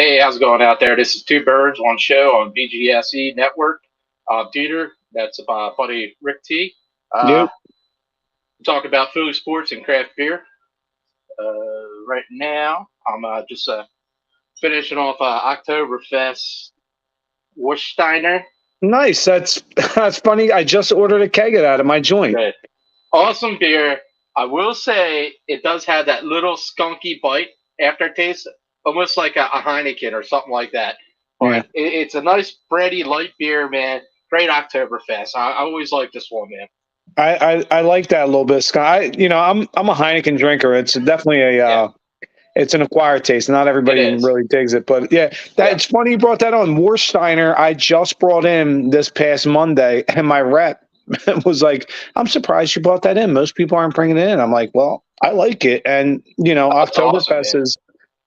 Hey, how's it going out there? This is Two Birds, One Show on BGSE Network. DeeTer, that's my buddy RicT. Yep. Talk about food, sports, and craft beer. Right now, I'm just finishing off Oktoberfest Warsteiner. Nice. That's funny. I just ordered a keg of that at my joint. Great. Awesome beer. I will say it does have that little skunky bite aftertaste, almost like a Heineken or something like that. But it's a nice bready light beer, man. Great Oktoberfest. I always like this one, man. I like that a little bit, Scott. I'm a Heineken drinker. It's definitely it's an acquired taste. Not everybody really digs it, but it's funny you brought that on. Warsteiner, I just brought in this past Monday, and my rep was like, "I'm surprised you brought that in. Most people aren't bringing it in." I'm like, "Well, I like it," and Oktoberfest is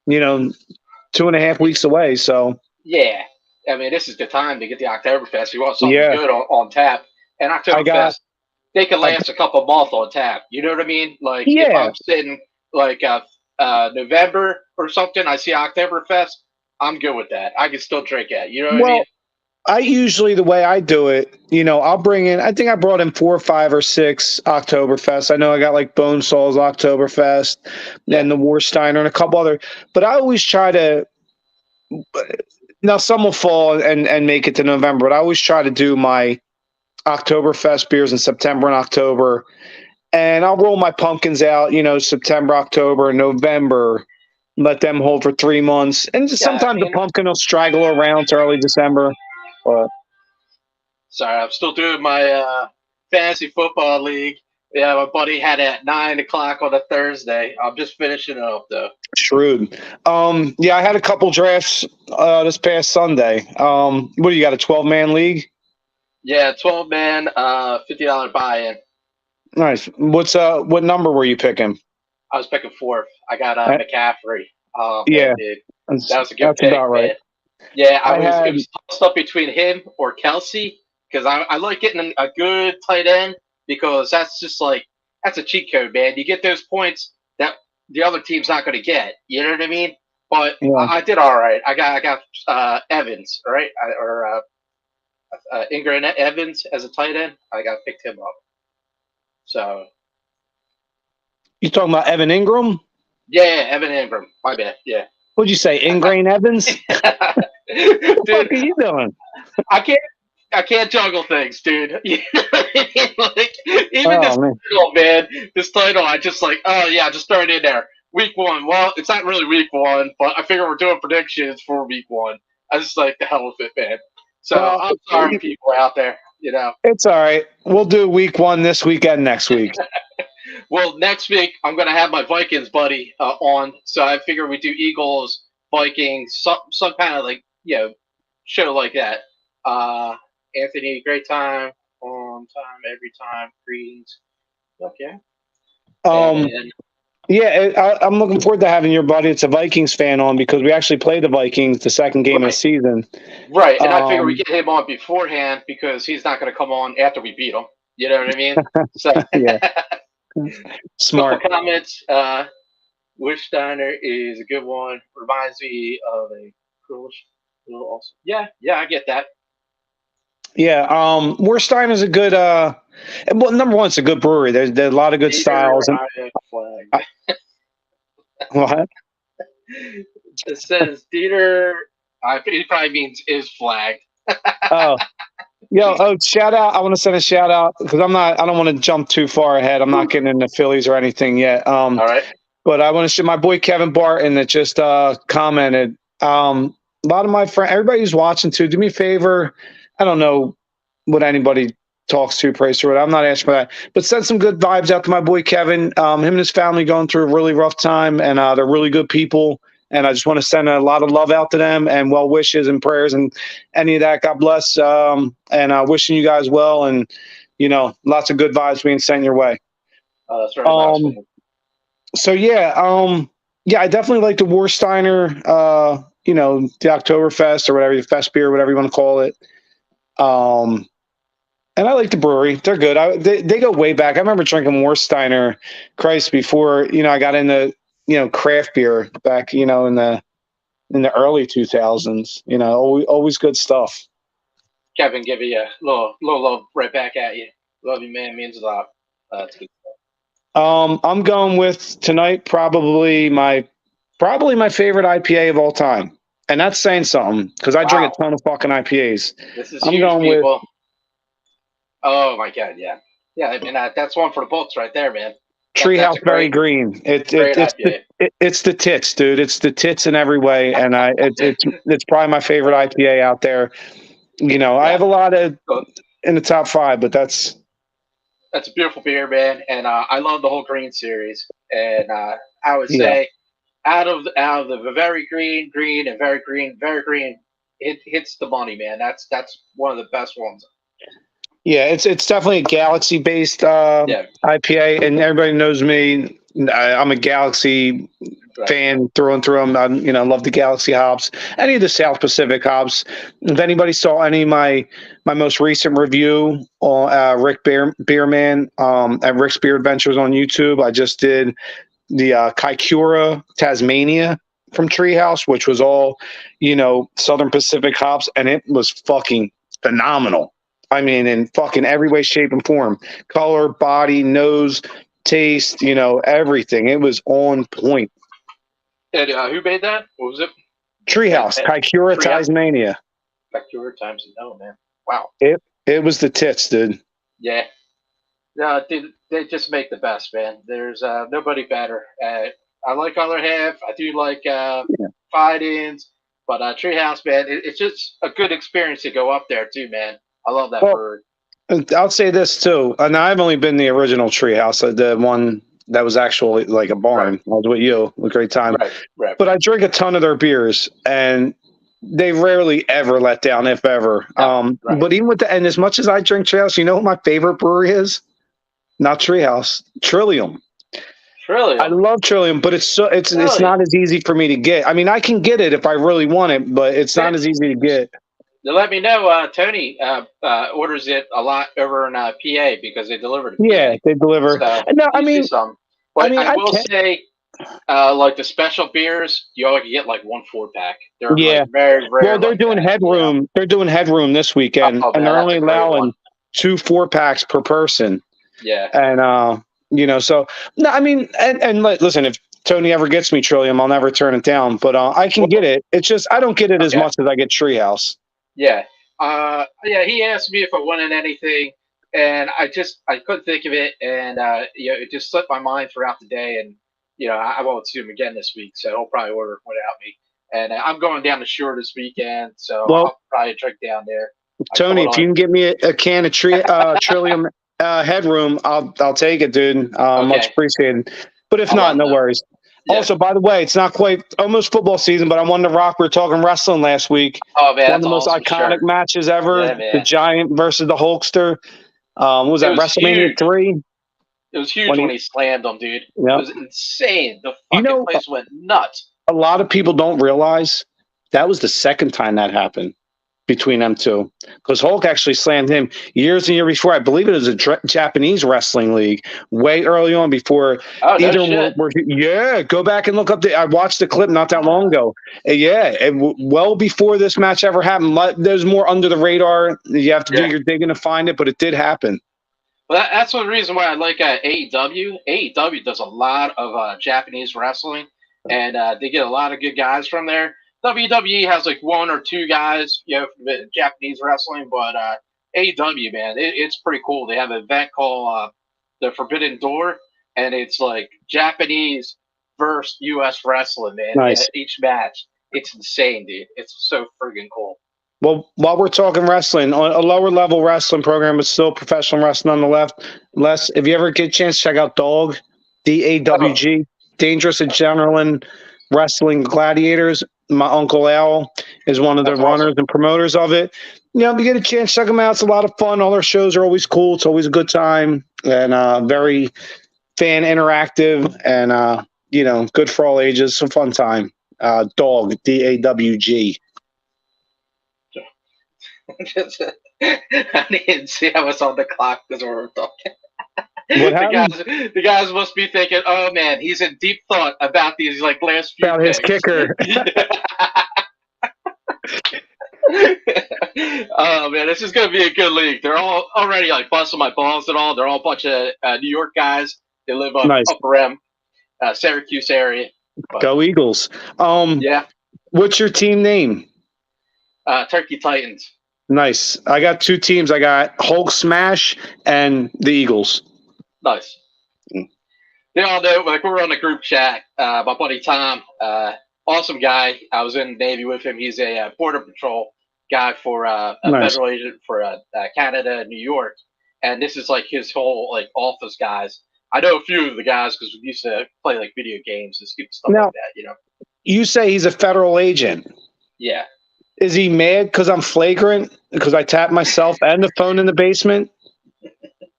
2.5 weeks away, so yeah. I mean, this is the time to get the Oktoberfest. You want something good on tap, and Oktoberfest. They can last a couple months on tap. You know what I mean? Like if I'm sitting like November or something, I see Oktoberfest, I'm good with that. I can still drink it. You know what I mean? I usually, the way I do it, I'll bring in, I think I brought in 4 or 5 or 6 Oktoberfest. I know I got like Bonesaw's Oktoberfest and the Warsteiner and a couple other, but I always try to, now some will fall and make it to November, but I always try to do my Oktoberfest beers in September and October, and I'll roll my pumpkins out, September, October, and November, let them hold for 3 months. And sometimes the pumpkin will straggle around to early December. But sorry, I'm still doing my fantasy football league. Yeah, my buddy had it at 9 o'clock on a Thursday. I'm just finishing it up though. Shrewd. I had a couple drafts this past Sunday. What do you got, a 12-man league? Yeah, 12-man, $50 buy-in. Nice. What number were you picking? I was picking 4th. I got McCaffrey. Yeah, dude. That was a good pick, about right. Man. Yeah, it was tossed up between him or Kelsey because I like getting a good tight end because that's a cheat code, man. You get those points that the other team's not going to get. You know what I mean? But I did all right. I got Evans, right? Ingram Evans as a tight end. I picked him up. So you talking about Evan Ingram? Yeah, Evan Ingram. My bad. Yeah. What'd you say, Ingrain Evans? What the fuck are you doing? I can't juggle things, dude. You know what I mean? Like, even this title, I just just throw it in there. Week 1. Well, it's not really week 1, but I figure we're doing predictions for week 1. I just like the hell with it, man. So I'm sorry, people out there. It's all right. We'll do week 1 this week and next week. Well, next week I'm gonna have my Vikings buddy on, so I figure we do Eagles, Vikings, some kind of show like that. Anthony, great time, on time, every time, greetings. Okay. I'm looking forward to having your buddy. It's a Vikings fan on because we actually played the Vikings the second game of the season. Right, and I figure we get him on beforehand because he's not going to come on after we beat him. You know what I mean? So smart. Couple comments. Warsteiner is a good one. Reminds me of a cool little awesome. Yeah, I get that. Yeah, Warsteiner is a good. Well, number one, it's a good brewery. There's a lot of good styles. What? It says DeeTer. It probably means is flagged. Shout out! I want to send a shout out because I don't want to jump too far ahead. I'm not getting into Phillies or anything yet. All right. But I want to show my boy Kevin Barton that just commented. A lot of my friends, everybody who's watching too, do me a favor. I don't know what anybody talks to, praise or what. I'm not asking for that, but send some good vibes out to my boy Kevin. Him and his family going through a really rough time, and they're really good people. And I just want to send a lot of love out to them and well wishes and prayers and any of that. God bless. And wishing you guys well, and lots of good vibes being sent your way. That's very nice. So I definitely like the Warsteiner. The Oktoberfest or whatever, the fest beer, whatever you want to call it. And I like the brewery. They're good. They go way back. I remember drinking Warsteiner, Christ, before, I got into, craft beer back, in the in the early 2000s. You know, always good stuff. Kevin, give you a little love right back at you. Love you, man. Means a lot. That's good stuff. I'm going with tonight probably my favorite IPA of all time, and that's saying something because I drink a ton of fucking IPAs. This is I'm huge, going people. with. Oh my god, yeah. I mean that's one for the books right there, man. Treehouse Very Green. It's the tits, dude. It's the tits in every way, and it's probably my favorite IPA out there. You know, I have a lot of in the top 5, but that's a beautiful beer, man, and I love the whole green series. And I would say out of the very green, and very green, it hits the money, man. That's one of the best ones. Yeah, it's definitely a Galaxy based IPA, and everybody knows me. I'm a Galaxy fan through and through. I love the Galaxy hops, any of the South Pacific hops. If anybody saw any of my most recent review on Rick Beerman at Rick's Beer Adventures on YouTube, I just did the Kaikoura Tasmania from Treehouse, which was all Southern Pacific hops, and it was fucking phenomenal. I mean, in fucking every way, shape, and form. Color, body, nose, taste, everything. It was on point. And who made that? What was it? Treehouse, Kaikoura Tasmania. Kaikoura times no, man. Wow. It was the tits, dude. Yeah. Dude, they just make the best, man. There's nobody better. I like Other Half. I do like Fight-Ins. But Treehouse, man, it's just a good experience to go up there, too, man. I love that bird. I'll say this too, and I've only been the original Treehouse, the one that was actually like a barn. I was with you, a great time. Right. But I drink a ton of their beers, and they rarely ever let down, if ever. But even with and as much as I drink Treehouse, you know what my favorite brewery is? Not Treehouse, Trillium. I love Trillium, but it's not as easy for me to get. I mean, I can get it if I really want it, but it's not as easy to get. Let me know. Tony orders it a lot over in PA because they deliver to PA. Yeah, they deliver. So no, I mean, I will say, like the special beers, you only get like 1 4-pack. They're like very rare. Well, they're doing Headroom. You know? They're doing Headroom this weekend, and they're only allowing 2 4-packs per person. Yeah, and so no, I mean, and listen, if Tony ever gets me Trillium, I'll never turn it down. But I can get it. It's just I don't get it as much as I get Treehouse. Yeah. He asked me if I wanted anything, and I couldn't think of it, and it just slipped my mind throughout the day, and I won't see him again this week, so he'll probably order without me. And I'm going down the shore this weekend, so I'll probably drink down there. Tony, if you can get me a can of Trillium Headroom, I'll take it, dude. Much appreciated. But if not, no worries. Yeah. Also, by the way, it's not quite almost football season, but I won the Rock. We were talking wrestling last week. Oh, man. One of the most iconic matches ever. The Giant versus the Hulkster. What was that, WrestleMania 3? It was huge when he slammed him, dude. Yep. It was insane. The fucking place went nuts. A lot of people don't realize that was the second time that happened between them two, because Hulk actually slammed him years and years before. I believe it was a Japanese wrestling league way early on before either were. Yeah, go back and look up. I watched the clip not that long ago. Well before this match ever happened. There's more under the radar. You have to do your digging to find it, but it did happen. Well, that's one reason why I like AEW. AEW does a lot of Japanese wrestling, and they get a lot of good guys from there. WWE has like 1 or 2 guys, from Japanese wrestling, but AEW, man, it's pretty cool. They have an event called the Forbidden Door, and it's like Japanese versus U.S. wrestling, man. Nice. Each match, it's insane, dude. It's so friggin' cool. Well, while we're talking wrestling, on a lower level wrestling program, but still professional wrestling on the left. Les, if you ever get a chance, check out DAWG, DAWG, Dangerous Adrenaline Wrestling Gladiators. My Uncle Al is one of the runners and promoters of it. If you get a chance, check them out. It's a lot of fun. All their shows are always cool. It's always a good time and very fan interactive and, good for all ages. Some fun time. DAWG, DAWG. I didn't see I was on the clock because we were talking. What happened? The guys must be thinking, oh man, he's in deep thought about these like last few About picks. his kicker. Oh man, this is gonna be a good league. They're all already like busting my balls and all. They're all a bunch of New York guys. They live up Nice. Upper M, Syracuse area. But, go Eagles. Yeah. What's your team name? Turkey Titans. Nice. I got two teams. I got Hulk Smash and the Eagles. Nice. They all know, like, we're on a group chat. My buddy Tom, awesome guy. I was in the Navy with him. He's a Border Patrol guy for a Nice. federal agent for Canada and New York. And this is like his whole like office guys. I know a few of the guys because we used to play like video games and stupid stuff Now- like that, you know. You say he's a federal agent. Yeah. Is he mad because I'm flagrant? Because I tapped myself and the phone in the basement?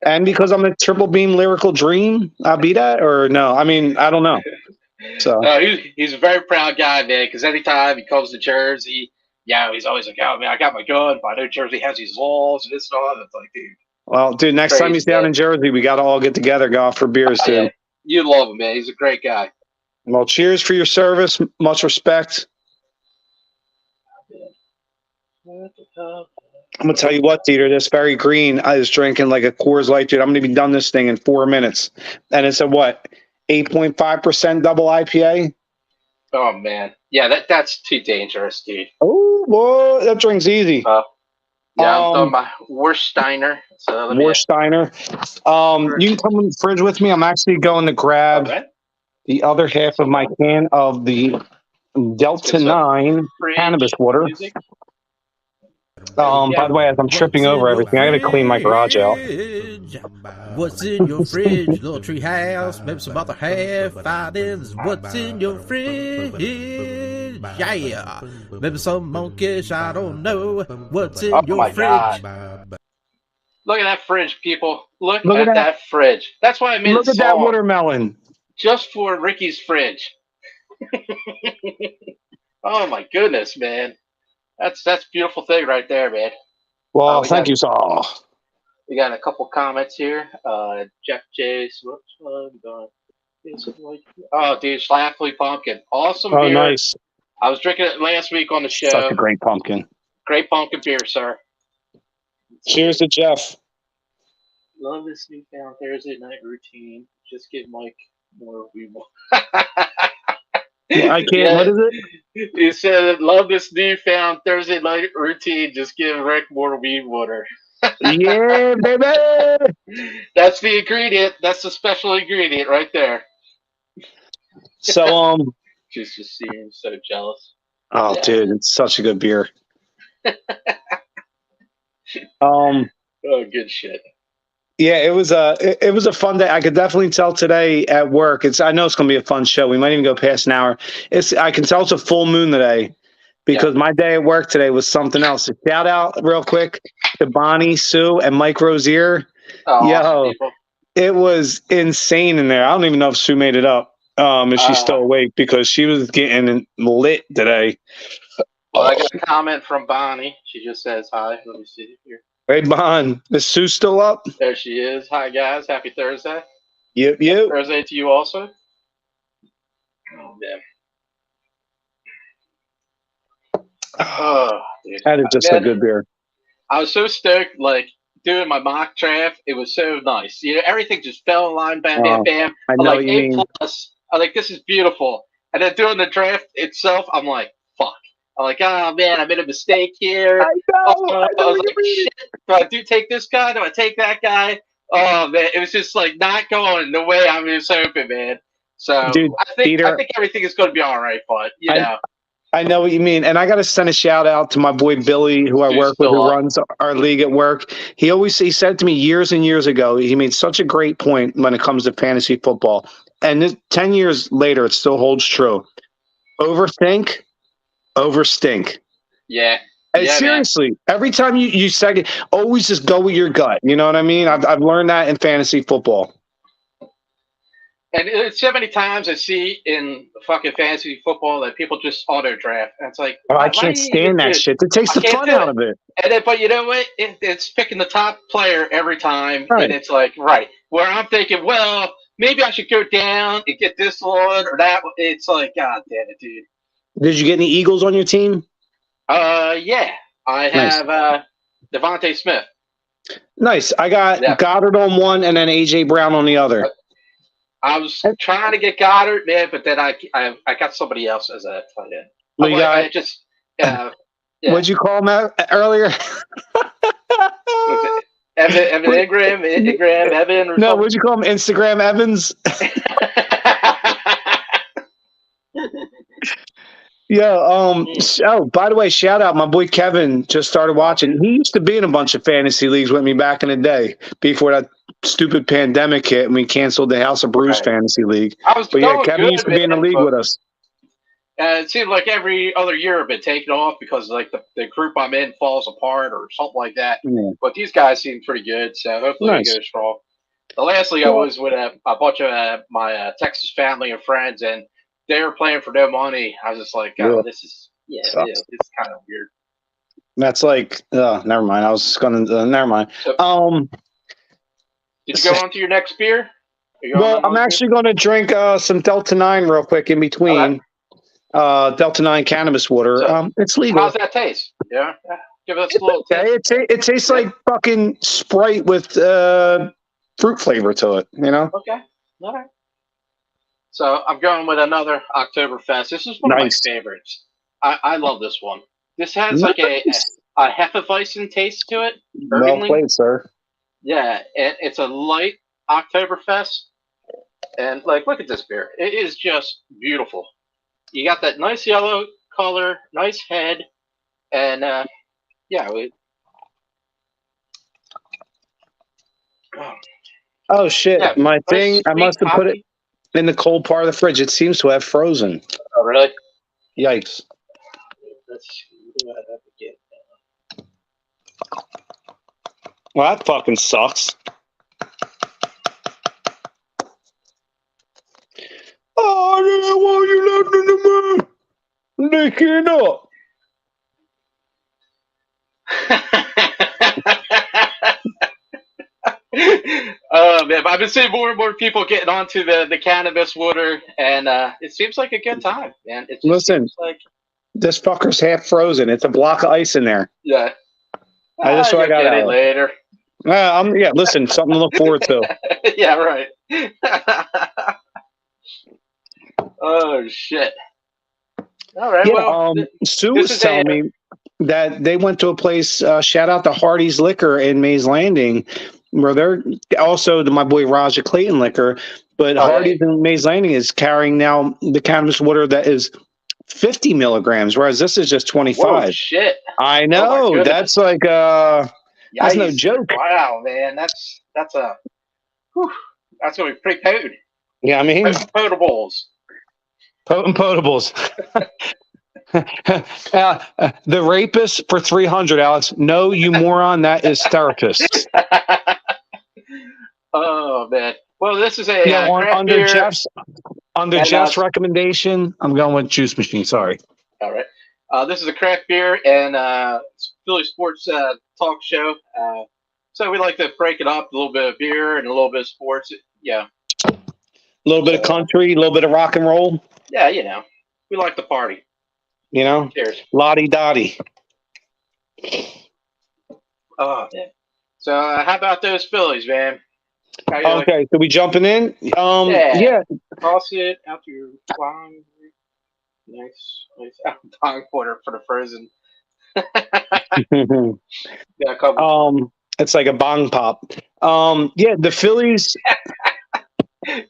And because I'm a triple beam lyrical dream? I'll be that? Or no? I mean, I don't know. So He's a very proud guy, man, because anytime he comes to Jersey, he's always like, oh, man, I got my gun, but I know Jersey has these laws and this and all that. It's like, dude. well, dude, next time he's down in Jersey, we got to all get together, go out for beers, too. Yeah. You love him, man. He's a great guy. Well, cheers for your service. Much respect. I'm going to tell you what, DeeTer, this very green, I was drinking like a Coors Light, dude. I'm going to be done this thing in 4 minutes. And it's a what? 8.5% double IPA? Oh, man. Yeah, that's too dangerous, dude. Oh, boy, that drink's easy. I'm doing my Warsteiner. Warsteiner. You can come in the fridge with me. I'm actually going to grab the other half of my can of the Delta 9 cannabis water. By the way, as I'm tripping over everything, I got to clean my garage out. What's in your fridge? Little tree house, maybe some other half items. What's in your fridge? Yeah, maybe some monkish, I don't know. What's in your fridge? God. Look at that fridge, people. Look at that fridge. That's why I made Look at that watermelon. Just for Ricky's fridge. Oh my goodness, man. That's a beautiful thing right there, man. Well, thank you, so. We got a couple comments here. Jeff J. Oh, dude, Schlafly Pumpkin. Awesome beer. Oh, nice. I was drinking it last week on the show. Such a great pumpkin. Great pumpkin beer, sir. Cheers to Jeff. Love this newfound Thursday night routine. Just give Mike more weed. I can't. What is it? He said, "Love this newfound Thursday night routine. Just give Rick more weed water." Yeah, baby. That's the ingredient. That's the special ingredient right there. So, just seems so jealous. Oh, dude, it's such a good beer. Oh, good shit. Yeah, it was a fun day. I could definitely tell today at work. I know it's going to be a fun show. We might even go past an hour. I can tell it's a full moon today because my day at work today was something else. A shout out real quick to Bonnie, Sue, and Mike Rozier. Yo, it was insane in there. I don't even know if Sue made it up. If she's still awake because she was getting lit today. Well, I got a comment from Bonnie. She just says hi. Let me see here. Hey, Bon, is Sue still up? There she is. Hi, guys. Happy Thursday. Yep. Happy Thursday to you also. Oh, man. Oh, dude. That is just a good beer. I was so stoked, like, doing my mock draft. It was so nice. You know, everything just fell in line, bam, bam, bam. I know what you mean. A+. I'm like, this is beautiful. And then doing the draft itself, I'm like, fuck. I'm like, oh man, I made a mistake here. I know. I was like, shit. Do I take this guy? Do I take that guy? Oh man, it was just like not going the way I was hoping, man. So dude, I think everything is going to be all right, but you know. I know what you mean, and I got to send a shout out to my boy Billy, who I work with, who runs our league at work. He said to me years and years ago, he made such a great point when it comes to fantasy football, and 10 years later, it still holds true. Overthink. Overstink. Yeah. And seriously, man. Every time you second, always just go with your gut. You know what I mean? I've learned that in fantasy football. And it's so many times I see in fucking fantasy football that people just auto draft. And it's like, I can't stand that shit. It takes the fun out of it. And then, but you know what? It's picking the top player every time. Right. And it's like, right. where I'm thinking, well, maybe I should go down and get this one or that one. It's like, God damn it, dude. Did you get any Eagles on your team? Yeah. I have Devontae Smith. Nice. I got Goddard on one and then A.J. Brown on the other. I was trying to get Goddard, man, but then I got somebody else as a tight end. What'd you call him earlier? Evan Ingram, Evan. Or no, something? what'd you call him? Instagram Evans. Yeah. Oh, by the way, shout out my boy Kevin. Just started watching. He used to be in a bunch of fantasy leagues with me back in the day before that stupid pandemic hit and we canceled the House of Bruce fantasy league. Kevin used to be in the league with us. It seems like every other year I've been taken off because like the group I'm in falls apart or something like that. Yeah. But these guys seem pretty good, so hopefully we go strong. The last league I was with a bunch of my Texas family and friends, and they were playing for no money. I was just like, oh, this is it's kind of weird. That's like, never mind. I was going to, never mind. So, did you go on to your next beer? Well, I'm actually going to drink some Delta 9 real quick in between. Okay. Delta 9 cannabis water. So, it's legal. How's that taste? Yeah. Give us a little taste. It tastes like fucking Sprite with fruit flavor to it, you know? Okay. All right. So I'm going with another Oktoberfest. This is one of my favorites. I love this one. This has like a Hefeweizen taste to it. Well played, sir. Yeah, and it's a light Oktoberfest. And like, look at this beer. It is just beautiful. You got that nice yellow color, nice head, and oh shit! Yeah, my thing. I must have put it in the cold part of the fridge. It seems to have frozen. Oh, really? Yikes! Well, that fucking sucks. Oh, I didn't want you left in the man. Licking up. Oh man, I've been seeing more and more people getting onto the cannabis water, and it seems like a good time, man. It just seems like this fucker's half frozen. It's a block of ice in there. Yeah. I just I got it later. Listen, something to look forward to. Yeah, right. Oh shit! All right. Yeah, well, Sue was telling me that they went to a place. Shout out to Hardy's Liquor in Mays Landing, where they're also to my boy Raja Clayton Liquor. But Hardy's in Mays Landing is carrying now the cannabis water that is 50 milligrams, whereas this is just 25. Whoa, shit! I know that's like that's no joke. Wow, man, that's gonna be pretty potent. Yeah, I mean potables. Potables. The rapist for 300, Alex. No, you moron. That is therapist. Oh man. Well, this is a under beer. Jeff's recommendation. I'm going with Juice Machine. Sorry. All right. This is a craft beer and Philly sports talk show. So we like to break it up, a little bit of beer and a little bit of sports. Yeah. A little bit of country, a little bit of rock and roll. Yeah, you know, we like to party. You know, cheers. Lottie Dottie. Oh man. So how about those Phillies, man? Okay, so we jumping in? Yeah. Toss it out to your line. Nice tongue quarter for the frozen. Yeah, it's like a bong pop. Yeah, the Phillies.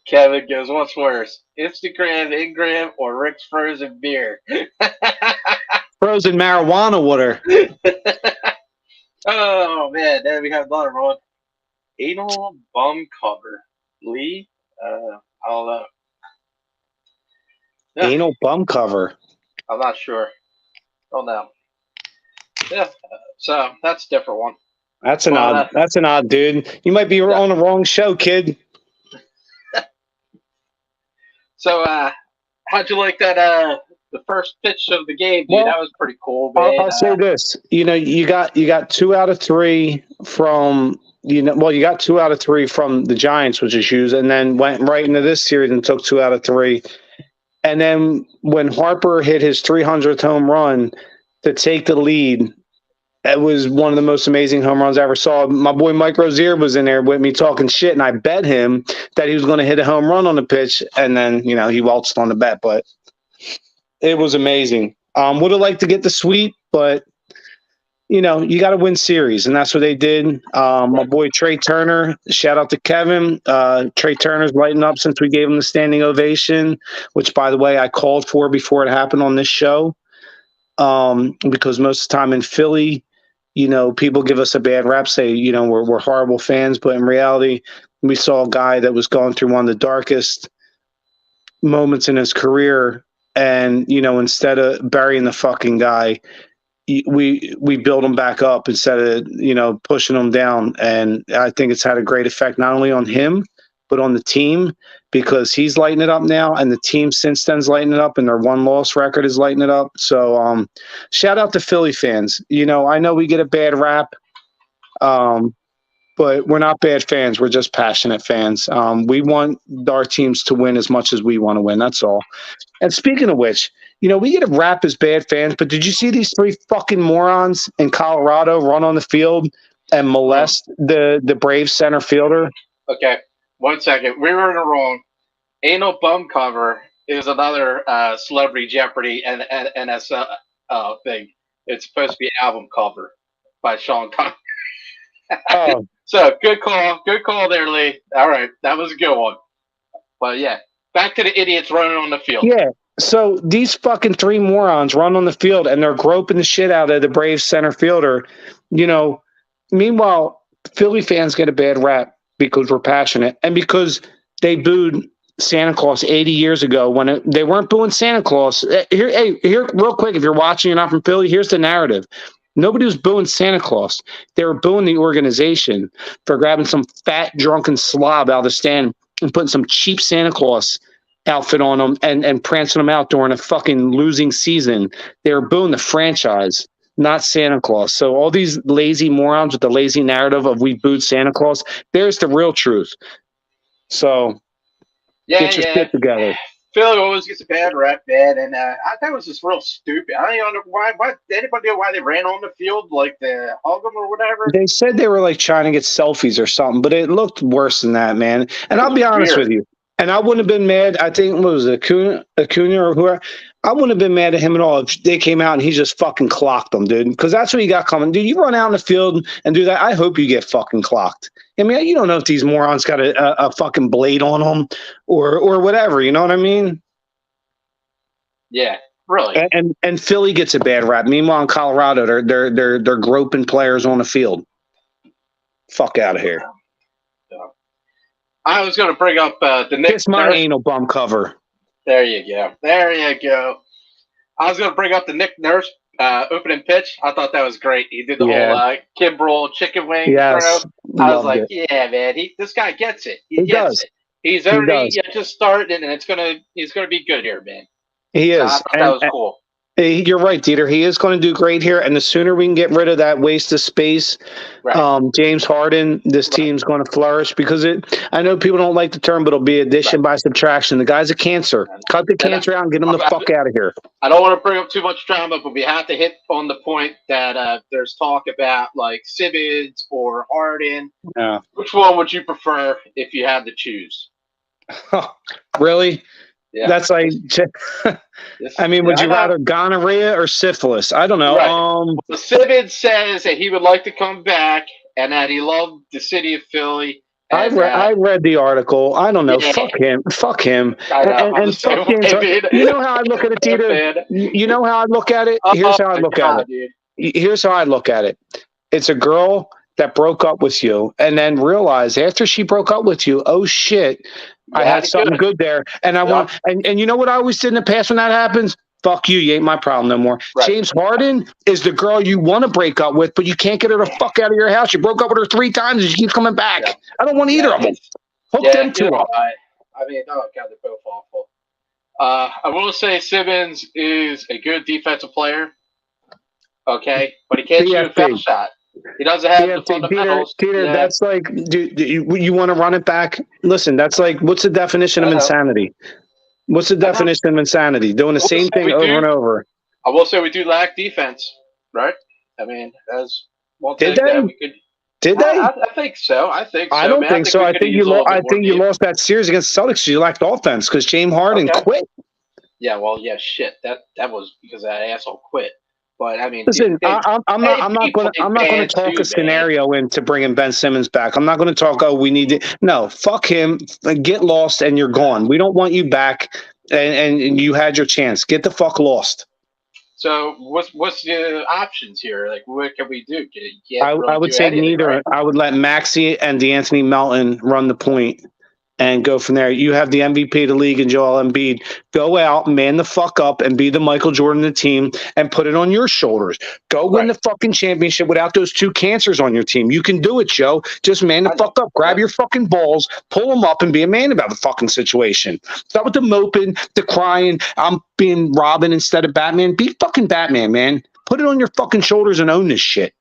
Kevin goes, what's worse? Instagram, Ingram, or Rick's frozen beer? Frozen marijuana water. Oh man, then we have another one. Anal bum cover. Lee? I don't know. Yeah. Anal bum cover. I'm not sure. Oh no. Yeah. So that's a different one. That's an odd dude. You might be on the wrong show, kid. So how'd you like that the first pitch of the game, dude? That was pretty cool, man. I'll say this. You know, you got 2 out of 3 from well, you got 2 out of 3 from the Giants, which is huge, and then went right into this series and took 2 out of 3. And then when Harper hit his 300th home run to take the lead, it was one of the most amazing home runs I ever saw. My boy Mike Rozier was in there with me talking shit, and I bet him that he was going to hit a home run on the pitch, and then, he waltzed on the bet. But it was amazing. Would have liked to get the sweep, but you got to win series, and that's what they did. My boy Trey Turner, shout out to Kevin. Trey Turner's lighting up since we gave him the standing ovation, which, by the way, I called for before it happened on this show, because most of the time in Philly, people give us a bad rap, say, we're horrible fans, but in reality, we saw a guy that was going through one of the darkest moments in his career, and, instead of burying the fucking guy, we build him back up instead of pushing him down. And I think it's had a great effect not only on him but on the team, because he's lighting it up now, and the team since then's lighting it up, and their 1-loss record is lighting it up. So shout out to Philly fans. I know we get a bad rap, but we're not bad fans. We're just passionate fans. We want our teams to win as much as we want to win. That's all. And speaking of which, we get a rap as bad fans, but did you see these 3 fucking morons in Colorado run on the field and molest the Braves center fielder? Okay, 1 second. We were in the wrong. Anal Bum Cover is another Celebrity Jeopardy and NSL thing. It's supposed to be album cover by Sean Connery. Oh. So, good call. Good call there, Lee. All right, that was a good one. But, yeah, back to the idiots running on the field. Yeah. So these fucking 3 morons run on the field and they're groping the shit out of the Braves center fielder. Meanwhile, Philly fans get a bad rap because we're passionate and because they booed Santa Claus 80 years ago when they weren't booing Santa Claus. Here, real quick, if you're watching, you're not from Philly, here's the narrative. Nobody was booing Santa Claus. They were booing the organization for grabbing some fat, drunken slob out of the stand and putting some cheap Santa Claus outfit on them and prancing them out during a fucking losing season. They were booing the franchise, not Santa Claus. So all these lazy morons with the lazy narrative of we booed Santa Claus, there's the real truth. So get your shit together. Philly always gets a bad rap, man, and I thought it was just real stupid. I don't know why anybody know why they ran on the field, like the hug them or whatever? They said they were like trying to get selfies or something, but it looked worse than that, man. And I'll be honest with you. And I wouldn't have been mad. I think, what was it, Acuna or whoever? I wouldn't have been mad at him at all if they came out and he just fucking clocked them, dude. Because that's what you got coming. Dude, you run out in the field and do that, I hope you get fucking clocked. I mean, you don't know if these morons got a fucking blade on them or whatever. You know what I mean? Yeah, really. And Philly gets a bad rap. Meanwhile, in Colorado, they're groping players on the field. Fuck out of here. I was going to bring up the Nick. It's my anal bum cover. There you go. There you go. I was going to bring up the Nick Nurse opening pitch. I thought that was great. He did the whole Kimbrel chicken wing throw. I was like, yeah, man. This guy gets it. He gets it. He's already just starting, and he's going to be good here, man. He is. I thought that was cool. You're right, DeeTer. He is going to do great here, and the sooner we can get rid of that waste of space, James Harden, this team's going to flourish because I know people don't like the term, but it'll be addition by subtraction. The guy's a cancer. Cut the cancer out and get him the fuck out of here. I don't want to bring up too much drama, but we have to hit on the point that there's talk about like Simmons or Harden. Yeah. Which one would you prefer if you had to choose? Really? Yeah. That's like, I mean, would you rather gonorrhea or syphilis? I don't know. Right. So Simmons says that he would like to come back and that he loved the city of Philly. I read the article. I don't know. Yeah. Fuck him. I know. And fuck James. You know how I look at it, DeeTer? You know how I look at it? Here's how I look at it. Here's how I look at it. It's a girl that broke up with you and then realized after she broke up with you, oh shit, I had something good there. And I want, and you know what I always did in the past when that happens? Fuck you. You ain't my problem no more. Right. James Harden is the girl you want to break up with, but you can't get her the fuck out of your house. You broke up with her 3 times and she keeps coming back. Yeah. I don't want either of them. Hook them two up. I mean, oh God, they're both awful. I will say Simmons is a good defensive player. Okay. But he can't shoot a foul shot. He doesn't have the fundamentals. DeeTer, that's like, you want to run it back? Listen, that's like, what's the definition of insanity? What's the definition of insanity? Doing the same thing over and over. I will say we do lack defense, right? I mean, as one thing that we could. Did they? I think so. I don't think so. I think you lost that series against Celtics. You lacked offense because James Harden quit. Yeah, well, yeah, shit. That was because that asshole quit. But I mean, listen, I'm not going to talk a scenario into bringing Ben Simmons back. I'm not going to talk. Oh, we need to. No, fuck him. Get lost, and you're gone. We don't want you back. And you had your chance. Get the fuck lost. So what's the options here? Like, what can we do? I would say neither. Right? I would let Maxey and DeAnthony Melton run the point and go from there. You have the MVP of the league and Joel Embiid. Go out, man the fuck up, and be the Michael Jordan of the team and put it on your shoulders. Go win the fucking championship without those two cancers on your team. You can do it, Joe. Just man the fuck up. Grab your fucking balls, pull them up, and be a man about the fucking situation. Stop with the moping, the crying, I'm being Robin instead of Batman. Be fucking Batman, man. Put it on your fucking shoulders and own this shit.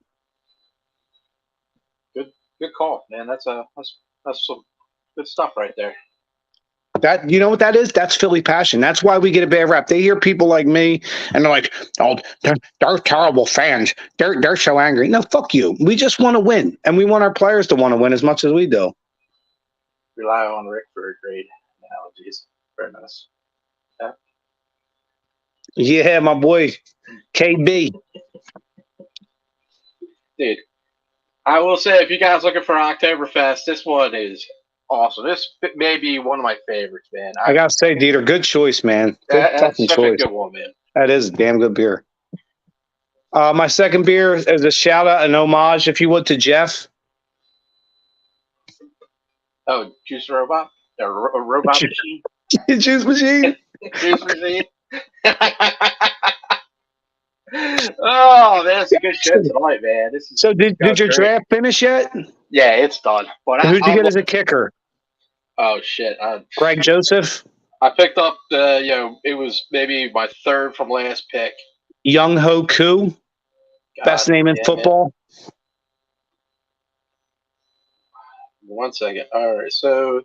Good call, man. That's some good stuff right there. That, you know what that is? That's Philly passion. That's why we get a bad rap. They hear people like me and they're like, "Oh, they're terrible fans. They're so angry." No, fuck you. We just want to win, and we want our players to want to win as much as we do. Rely on Rick for great analogies. Very nice. Yeah, my boy, KB. Dude, I will say, if you guys looking for Oktoberfest, this one is awesome. This may be one of my favorites, man. I gotta say, DeeTer, good choice, man. That's such a good one, man. That is a damn good beer. My second beer is a shout out, an homage, if you would, to Jeff. Oh, Juice Robot? A robot machine? Juice machine? Juice machine? Oh, man, that's a good show tonight, man. So did your draft finish yet? Yeah, it's done. But who'd you get as a kicker? Oh shit, Greg Joseph. I picked up it was maybe my third from last pick. Young Ho Koo, best name in football. Man. 1 second. All right, so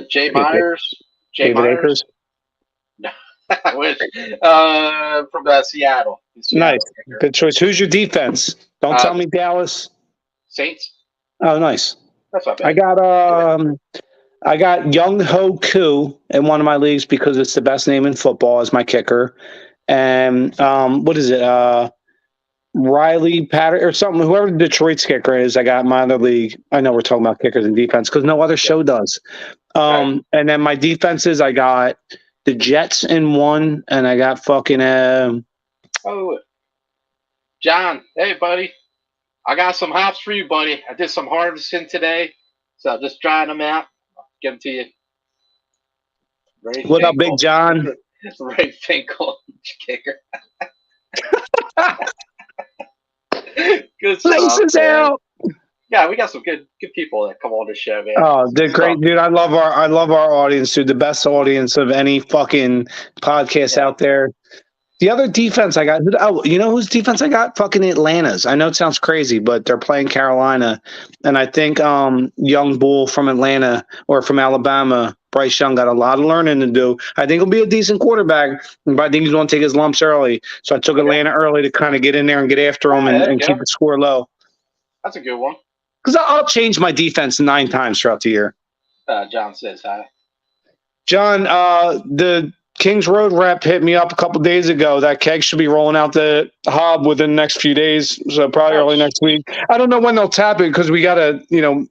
Jay Myers, David Akers. I wish. From Seattle. Nice. Good choice. Who's your defense? Don't tell me Dallas. Saints. Oh, nice. That's not bad. I got Young Ho Koo in one of my leagues because it's the best name in football as my kicker. And what is it? Riley Patterson or something. Whoever Detroit's kicker is, I got my other league. I know we're talking about kickers and defense because no other show does. And then my defenses, I got the Jets in one, and I got fucking John, hey buddy, I got some hops for you, buddy. I did some harvesting today, so I'm just drying them out. I'll give them to you. What up, Big John? Ray Finkel, kicker. Good stuff. Laces out. Yeah, we got some good people that come on the show, man. Oh, they're great, dude. I love our audience, dude. The best audience of any fucking podcast out there. The other defense I got, you know whose defense I got? Fucking Atlanta's. I know it sounds crazy, but they're playing Carolina. And I think young bull from Atlanta or from Alabama, Bryce Young, got a lot of learning to do. I think he'll be a decent quarterback, but I think he's going to take his lumps early. So I took Atlanta early to kind of get in there and get after him and keep the score low. That's a good one. Because I'll change my defense 9 times throughout the year. John says hi. John, the Kings Road rep hit me up a couple days ago. That keg should be rolling out the hob within the next few days, so probably early next week. I don't know when they'll tap it because we got to,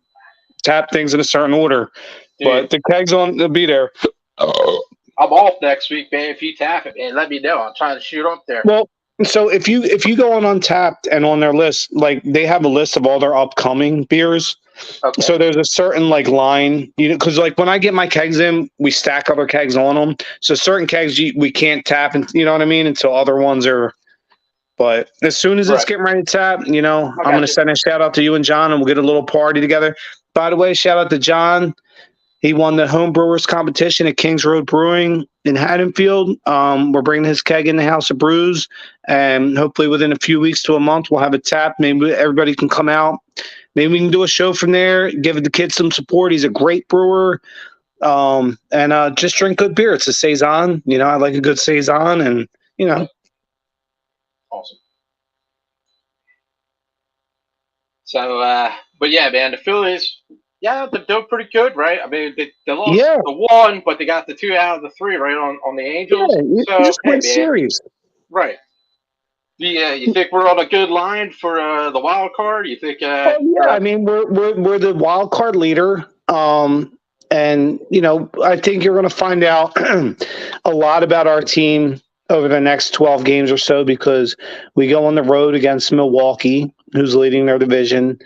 tap things in a certain order. Dude, but the keg's they'll be there. I'm off next week, man. If you tap it, man, let me know. I'm trying to shoot up there. Well, so if you go on Untapped and on their list, like they have a list of all their upcoming beers. Okay. So there's a certain line, because when I get my kegs in, we stack other kegs on them. So certain kegs we can't tap, and you know what I mean, until other ones are. But as soon as it's getting ready to tap, I'm going to send a shout out to you and John, and we'll get a little party together. By the way, shout out to John. He won the home brewers competition at Kings Road Brewing in Haddonfield. We're bringing his keg in the House of Brews, and hopefully within a few weeks to a month, we'll have a tap. Maybe everybody can come out. Maybe we can do a show from there, give the kid some support. He's a great brewer. And just drink good beer. It's a Saison. You know, I like a good Saison, and, you know. Awesome. So, but yeah, man, the Phillies, yeah, they're doing pretty good, right? I mean, they lost the one, but they got the 2 out of the 3 right on the Angels. Yeah, so, just win series. Right. Yeah, you think we're on a good line for the wild card? You think? Yeah, I mean, we're the wild card leader. And, you know, I think you're going to find out a lot about our team over the next 12 games or so, because we go on the road against Milwaukee, who's leading their division,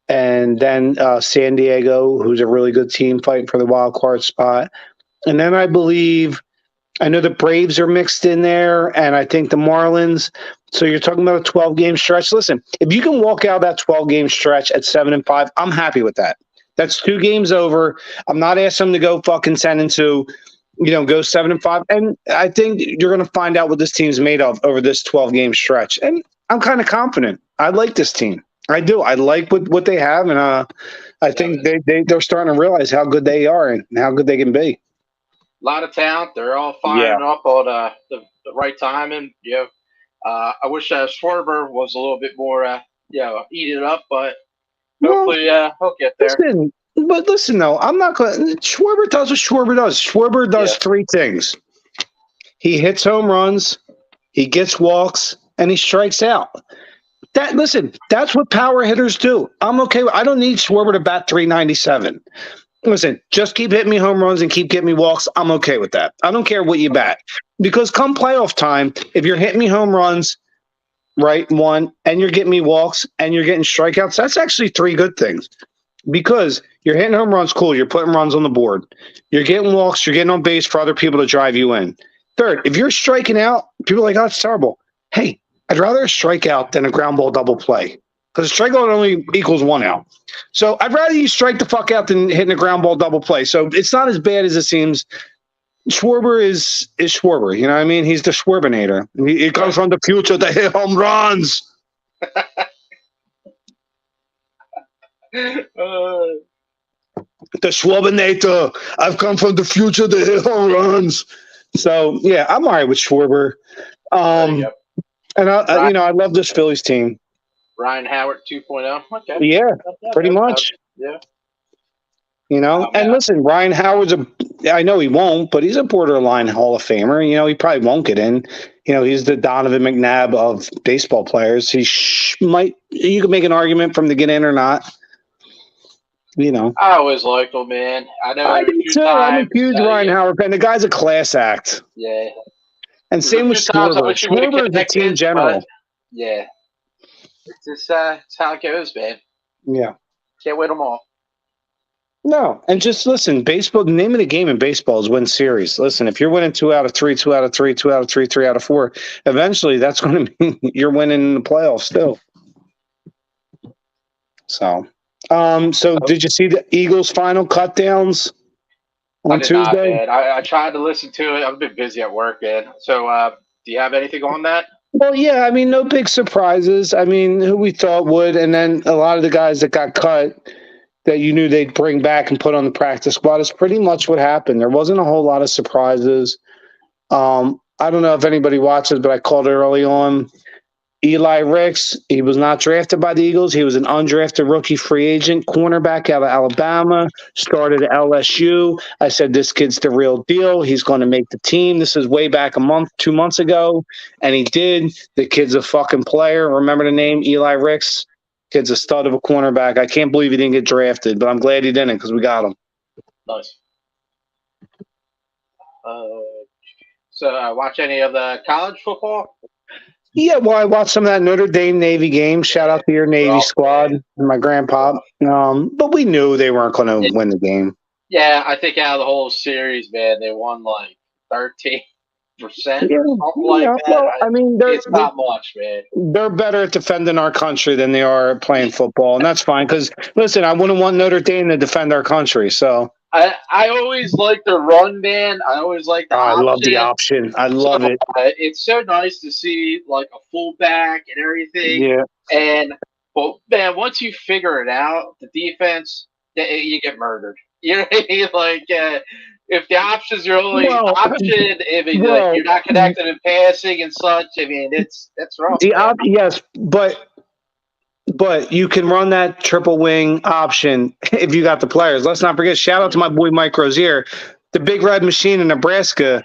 and then San Diego, who's a really good team fighting for the wild card spot. And then I know the Braves are mixed in there, and I think the Marlins. So you're talking about a 12-game stretch. Listen, if you can walk out that 12-game stretch at 7-5, I'm happy with that. That's 2 games over. I'm not asking them to go fucking 10-2, you know, go 7-5. And I think you're going to find out what this team's made of over this 12-game stretch. And I'm kind of confident. I like this team. I do. I like what they have, and I think they're starting to realize how good they are and how good they can be. A lot of talent. They're all firing up on the right time, and I wish Schwarber was a little bit more, eat it up, but hopefully he'll get there. Listen, though, I'm not going. Schwarber does what Schwarber does. Schwarber does 3 things: he hits home runs, he gets walks, and he strikes out. That's what power hitters do. I'm okay. I don't need Schwarber to bat 397. Listen, just keep hitting me home runs and keep getting me walks. I'm okay with that. I don't care what you bat, because come playoff time, if you're hitting me home runs, right, 1, and you're getting me walks and you're getting strikeouts, that's actually 3 good things, because you're hitting home runs, cool. You're putting runs on the board. You're getting walks. You're getting on base for other people to drive you in. Third, if you're striking out, people are like, oh, it's terrible. Hey, I'd rather a strikeout than a ground ball double play, because a strikeout only equals 1 out. So I'd rather you strike the fuck out than hitting a ground ball double play. So it's not as bad as it seems. Schwarber is Schwarber. You know what I mean? He's the Schwarbinator. He comes from the future to hit home runs. The Schwarbinator. I've come from the future to hit home runs. So, yeah, I'm all right with Schwarber. And I love this Phillies team. Ryan Howard 2.0. Okay. Yeah, pretty much. Yeah. You know, and listen, Ryan Howard's I know he won't, but he's a borderline Hall of Famer. You know, he probably won't get in. You know, he's the Donovan McNabb of baseball players. He you could make an argument for him to get in or not. You know, I always liked him, man. I know. I do too. I'm a huge Ryan Howard fan. The guy's a class act. Yeah. And same with Schwarber. Schwarber is a team general. Yeah. It's how it goes, man. Yeah. Can't win them all. No, and just listen, baseball, the name of the game in baseball is win series. Listen, if you're winning 2 out of 3, 2 out of 3, 2 out of 3, 3 out of 4, eventually that's going to mean you're winning in the playoffs still. So did you see the Eagles' final cutdowns on Tuesday? Not, I tried to listen to it. I've been busy at work, man. So do you have anything on that? Well, yeah, I mean, no big surprises. I mean, who we thought would, and then a lot of the guys that got cut that you knew they'd bring back and put on the practice squad is pretty much what happened. There wasn't a whole lot of surprises. I don't know if anybody watches, but I called it early on. Eli Ricks, he was not drafted by the Eagles. He was an undrafted rookie free agent cornerback out of Alabama, started at LSU. I said, this kid's the real deal. He's going to make the team. This is way back 2 months ago, and he did. The kid's a fucking player. Remember the name, Eli Ricks? Kid's a stud of a cornerback. I can't believe he didn't get drafted, but I'm glad he didn't because we got him. Nice. So watch any of the college football? Yeah, well, I watched some of that Notre Dame Navy game. Shout out to your Navy squad and my grandpa. But we knew they weren't going to win the game. Yeah, I think out of the whole series, man, they won like 13%. Well, I mean, it's not much, man. They're better at defending our country than they are at playing football, and that's fine. Because listen, I wouldn't want Notre Dame to defend our country. So I always like the run, man. I always like the I option. love the option. I love it. It's so nice to see like a fullback and everything. Yeah. And well, man, once you figure it out, the defense, you get murdered. You know what I mean? Like if the option's your only option, I mean, like, you're not connected in passing and such. I mean, it's rough. Yes, but you can run that triple wing option if you got the players. Let's not forget, shout out to my boy Mike Rozier. The Big Red Machine in Nebraska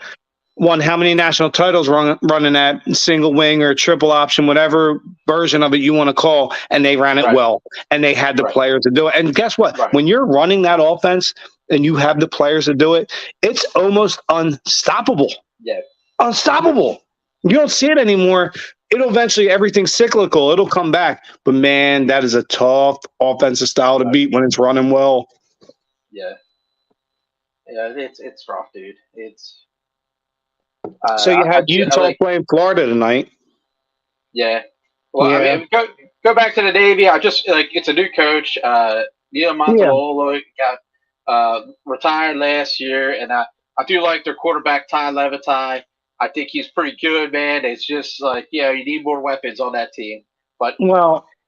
won how many national titles running that single wing or triple option, whatever version of it you want to call, and they ran it well, and they had the players to do it. And guess what? When you're running that offense and you have the players to do it, it's almost unstoppable. Yeah. Unstoppable. You don't see it anymore. It'll eventually, everything's cyclical. It'll come back. But, man, that is a tough offensive style to beat when it's running well. Yeah. Yeah, it's rough, dude. It's so you had Utah playing Florida tonight. Yeah. Well, I mean, go back to the Navy. I just, it's a new coach. Neil Montalolo got retired last year, and I do like their quarterback, Ty Levitai. I think he's pretty good, man. It's just you need more weapons on that team. But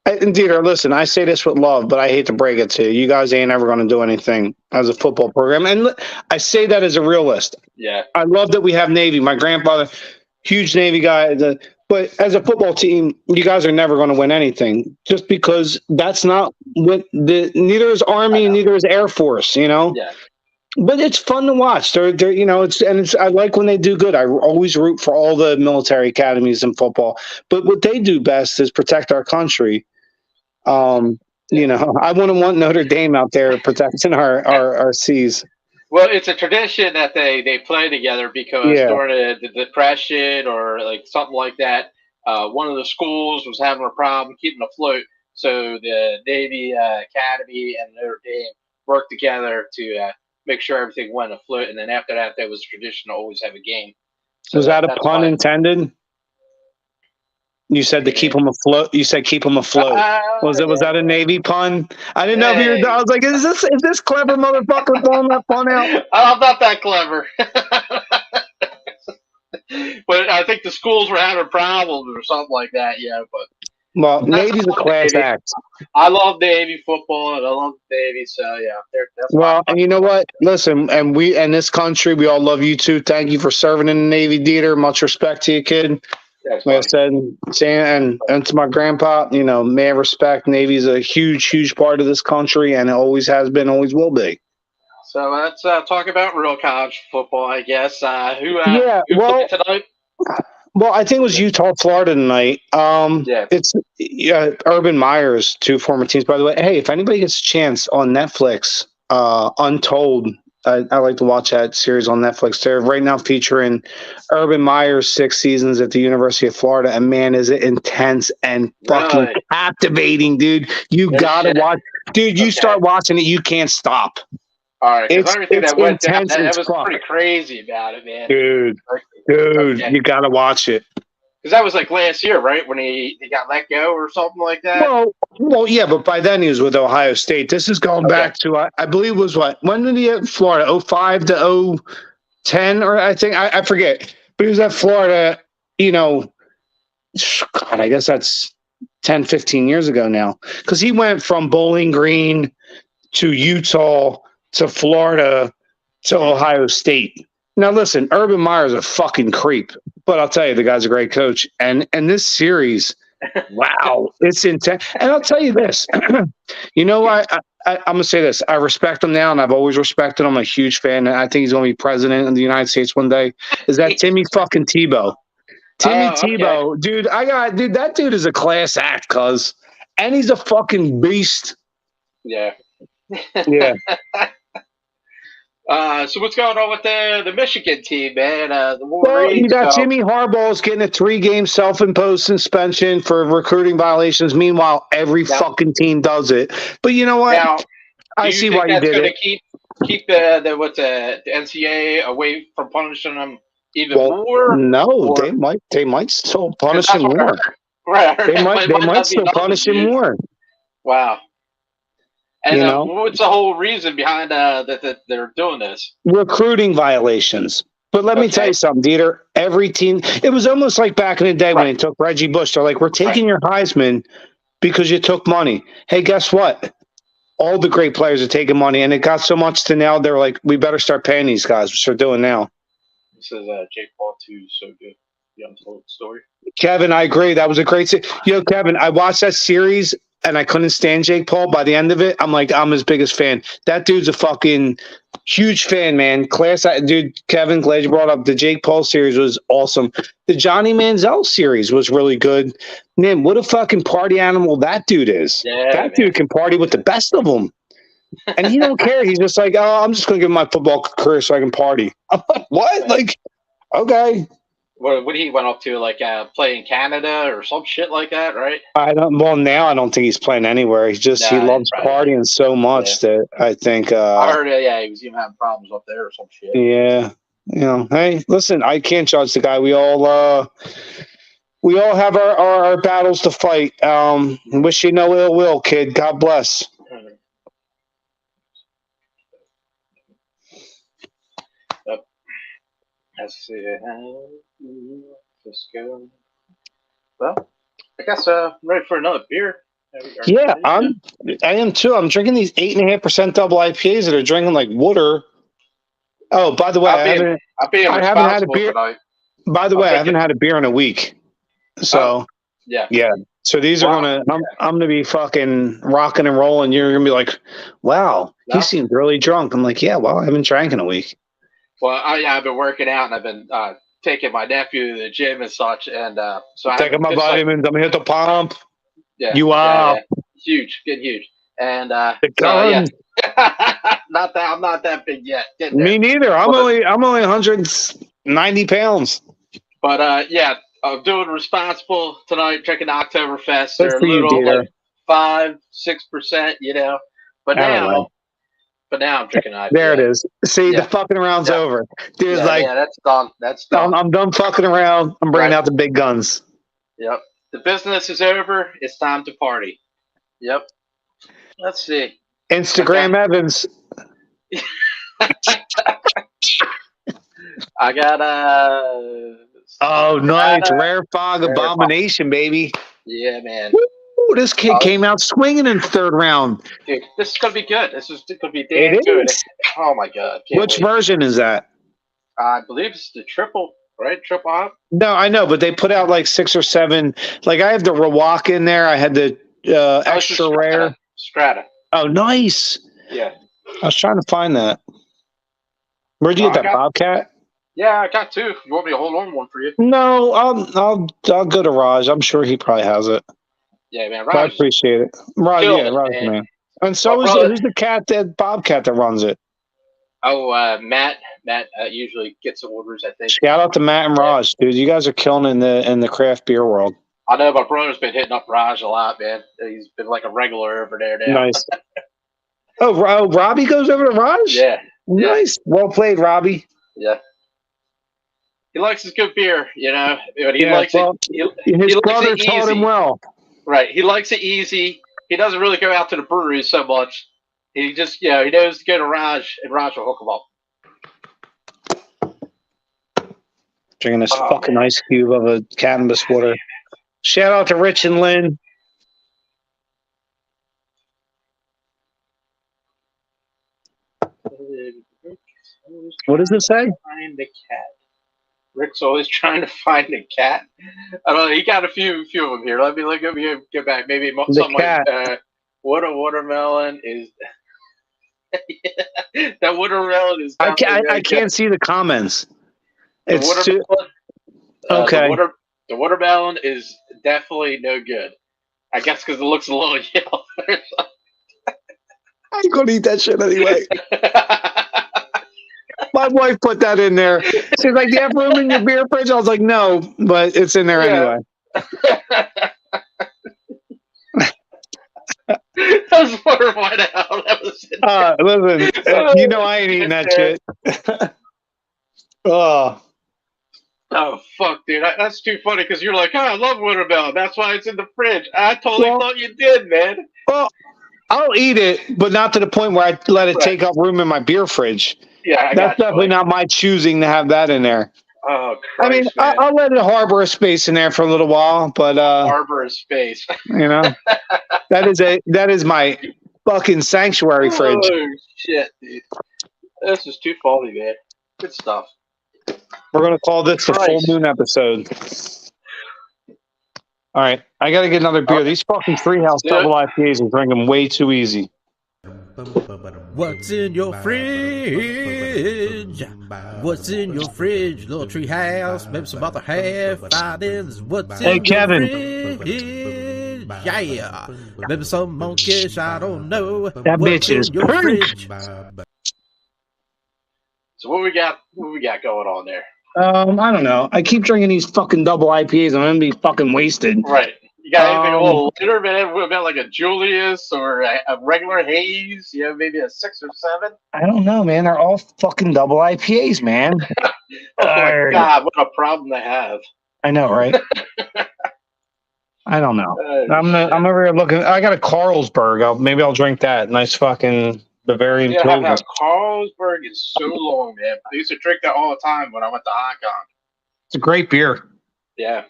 and DeeTer, listen, I say this with love, but I hate to break it to you. You guys ain't ever going to do anything as a football program. And I say that as a realist. Yeah. I love that we have Navy. My grandfather, huge Navy guy. But as a football team, you guys are never going to win anything just because that's not what neither is Army, neither is Air Force, you know? Yeah. But it's fun to watch. They're I like when they do good. I always root for all the military academies in football. But what they do best is protect our country. I wouldn't want Notre Dame out there protecting our seas. Well, it's a tradition that they play together because during the Depression or something like that, one of the schools was having a problem keeping afloat. So the Navy Academy and Notre Dame worked together to make sure everything went afloat. And then after that, there was a tradition to always have a game. So was that a pun intended? You said to keep them afloat. You said keep them afloat. Was that a Navy pun? I didn't know if you were. I was like, is this clever motherfucker throwing that pun out? I'm not that clever. But I think the schools were having problems or something like that. Yeah, but Navy's a class act. I love Navy football and I love Navy. So yeah, and you know what? Listen, and we and this country, we all love you too. Thank you for serving in the Navy, DeeTer. Much respect to you, kid. Like I said, and to my grandpa, may I respect. Navy's a huge, huge part of this country, and it always has been, always will be. So let's talk about real college football, I guess. Who played tonight? Well, I think it was Utah, Florida tonight. It's Urban Meyer's two former teams, by the way. Hey, if anybody gets a chance on Netflix, Untold. I like to watch that series on Netflix. They're right now featuring Urban Meyer's 6 seasons at the University of Florida, and man, is it intense and fucking captivating, dude. You gotta watch, dude. You start watching it, you can't stop. All right, because everything that went down, that was pretty crazy about it, man. Dude, you gotta watch it. Because that was last year, right? When he got let go or something like that? Well, yeah, but by then he was with Ohio State. This is going back to, I believe it was when did he at Florida? 05 to 010, or I think, I forget. But he was at Florida, God, I guess that's 10, 15 years ago now. Because he went from Bowling Green to Utah to Florida to Ohio State. Now, listen, Urban Meyer's a fucking creep, but I'll tell you, the guy's a great coach. And this series, wow, it's intense. And I'll tell you this, I'm going to say this. I respect him now, and I've always respected him. I'm a huge fan, and I think he's going to be president of the United States one day, is that Timmy fucking Tebow. Tebow, dude, that dude is a class act, and he's a fucking beast. Yeah. Yeah. So what's going on with the Michigan team, man? The Wolverines. You got Jimmy Harbaugh's getting a 3-game self-imposed suspension for recruiting violations. Meanwhile, every fucking team does it. But you know what? Now, I see why you did it. Keep the NCAA away from punishing them even more? No, they might still punish him more. Right. They might still punish him more. Wow. And what's the whole reason behind that they're doing this? Recruiting violations. But let me tell you something, DeeTer. Every team, it was almost like back in the day when they took Reggie Bush. They're like, we're taking your Heisman because you took money. Hey, guess what? All the great players are taking money, and it got so much to now they're like, we better start paying these guys, which they're doing now. This is Jake Paul too, so good. The untold story. Kevin, I agree. That was a great Kevin, I watched that series and I couldn't stand Jake Paul. By the end of it, I'm like, I'm his biggest fan. That dude's a fucking huge fan, man. Dude, Kevin, glad you brought up the Jake Paul series was awesome. The Johnny Manziel series was really good. Man, what a fucking party animal that dude is. Yeah, that dude can party with the best of them. And he don't care. He's just like, oh, I'm just going to give him my football career so I can party. I'm like, what? Like, okay. What he went up to, like play in Canada or some shit like that, right? Well, now I don't think he's playing anywhere. He loves partying so much that I think. I heard, he was even having problems up there or some shit. Yeah, hey, listen, I can't judge the guy. We all have our battles to fight. Wish you no ill will, kid. God bless. Let's see. Just go. Well, I guess I'm ready for another beer. Yeah, I am too. I'm drinking these 8.5% double IPAs that are drinking like water. Oh, by the way, I haven't had a beer. By the way, I haven't had a beer in a week. So yeah. So these are I'm gonna be fucking rocking and rolling. You're gonna be like, wow, he seems really drunk. I'm like, yeah, well, I haven't drank in a week. Well, I've been working out and I've been taking my nephew to the gym and such, and so I taking my vitamins. I'm gonna hit the pump. Yeah, you are huge, getting huge, and not that I'm not that big yet. Me neither. I'm only 190 pounds. But I'm doing responsible tonight. Drinking Oktoberfest. They're a little like 5-6%, But now I'm drinking IPA. There it is. See, the fucking around's over. Dude's that's done. That's done. I'm done fucking around. I'm bringing out the big guns. Yep. The business is over. It's time to party. Yep. Let's see. Instagram Evans. I got oh, nice. Rare Fog Abomination, baby. Yeah, man. Woo, this kid came out swinging in the third round. Dude, this is going to be good. This is going to be damn good. Oh, my God. Which version is that? I believe it's the triple, right? Triple hop? No, I know, but they put out like 6 or 7. Like, I have the Rawak in there. I had the extra rare. Strata. Oh, nice. Yeah. I was trying to find that. Where'd you get that, Bobcat? Yeah, I got 2. You want me to hold on one for you? No, I'll go to Raj. I'm sure he probably has it. Yeah, man. Raj, I appreciate it. Raj, man. And so who's the Bobcat that runs it? Oh, Matt. Matt usually gets the orders, I think. Shout out to Matt and Raj, dude. You guys are killing in the craft beer world. I know my brother's been hitting up Raj a lot, man. He's been like a regular over there now. Nice. Oh, Robbie goes over to Raj? Yeah. Nice. Well played, Robbie. Yeah. He likes his good beer, But he likes it. His brother taught him well. Right. He likes it easy. He doesn't really go out to the breweries so much. He just, he knows to go to Raj, and Raj will hook him up. Drinking this fucking ice cube of a cannabis water. Shout out to Rich and Lynn. What does it say? Find the cat. Rick's always trying to find a cat. I don't know. He got a few of them here. Let me get back. Maybe something like what a watermelon is. That watermelon is. I can't see the comments. It's too okay. The watermelon is definitely no good. I guess because it looks a little yellow. I ain't gonna eat that shit anyway. My wife put that in there. She's like, "Do you have room in your beer fridge?" I was like, "No," but it's in there anyway. That was water white out. Listen, I ain't eating that shit. Oh, fuck, dude. That's too funny because you're like, I love watermelon. That's why it's in the fridge. I totally thought you did, man. Well, I'll eat it, but not to the point where I let it take up room in my beer fridge. Yeah, that's definitely not my choosing to have that in there. Oh, Christ, I mean, man. I'll let it harbor a space in there for a little while, but harbor a space. You know, that is my fucking sanctuary fridge. Oh shit, dude! This is too funny, man. Good stuff. We're gonna call this the full moon episode. All right, I gotta get another beer. These fucking Treehouse double IPAs are drinking way too easy. What's in your fridge? What's in your fridge? Little Treehouse, maybe some other half. What's in Kevin. Your fridge? Yeah, maybe some monkish. I don't know. That bitch is pink. So what we got? What we got going on there? I don't know. I keep drinking these fucking double IPAs. I'm gonna be fucking wasted. Right. You got anything a little later, man? What about like a Julius or a regular haze? You know, maybe a 6 or 7? I don't know, man. They're all fucking double IPAs, man. Oh my God, what a problem to have. I know, right? I don't know. I'm over here looking. I got a Carlsberg. Maybe I'll drink that. Nice fucking Bavarian. Yeah, Carlsberg is so long, man. I used to drink that all the time when I went to Hong Kong. It's a great beer. Yeah.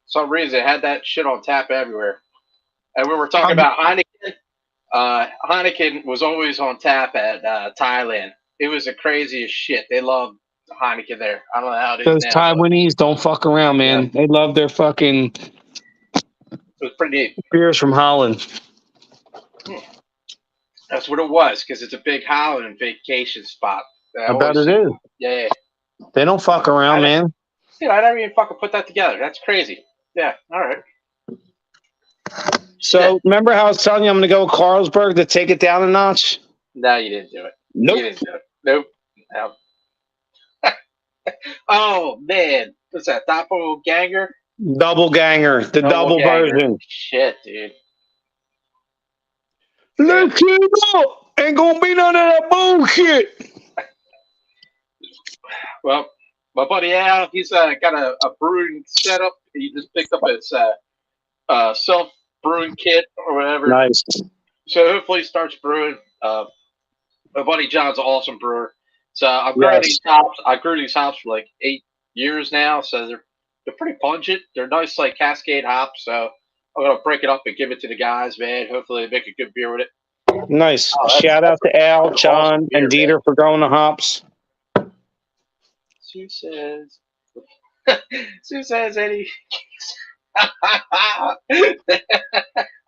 Some reason it had that shit on tap everywhere. And we were talking about Heineken. Heineken was always on tap at Thailand. It was the craziest shit. They love Heineken there. I don't know how it is. Those Taiwanese don't fuck around, man. Yeah. They love their fucking. It was pretty neat. Beers from Holland. That's what it was, because it's a big Holland vacation spot. I bet it is. Yeah. They don't fuck around, man. Dude, I never even fucking put that together. That's crazy. Yeah, all right. So, remember how I was telling you I'm going to go with Carlsberg to take it down a notch? No, you didn't do it. Nope. You didn't do it. Nope. No. Oh, man. What's that? Doppelganger? Double ganger. The double version. Shit, dude. Let's get up. Ain't going to be none of that bullshit. Well, my buddy Al, he's got a brewing setup. He just picked up his self-brewing kit or whatever. Nice. So hopefully he starts brewing. My buddy John's an awesome brewer. So I've grown these hops. I grew these hops for like 8 years now. So they're pretty pungent. They're nice, like Cascade hops. So I'm gonna break it up and give it to the guys, man. Hopefully they make a good beer with it. Nice. Shout out to Al, John, and DeeTer for growing the hops. Sue says Eddie.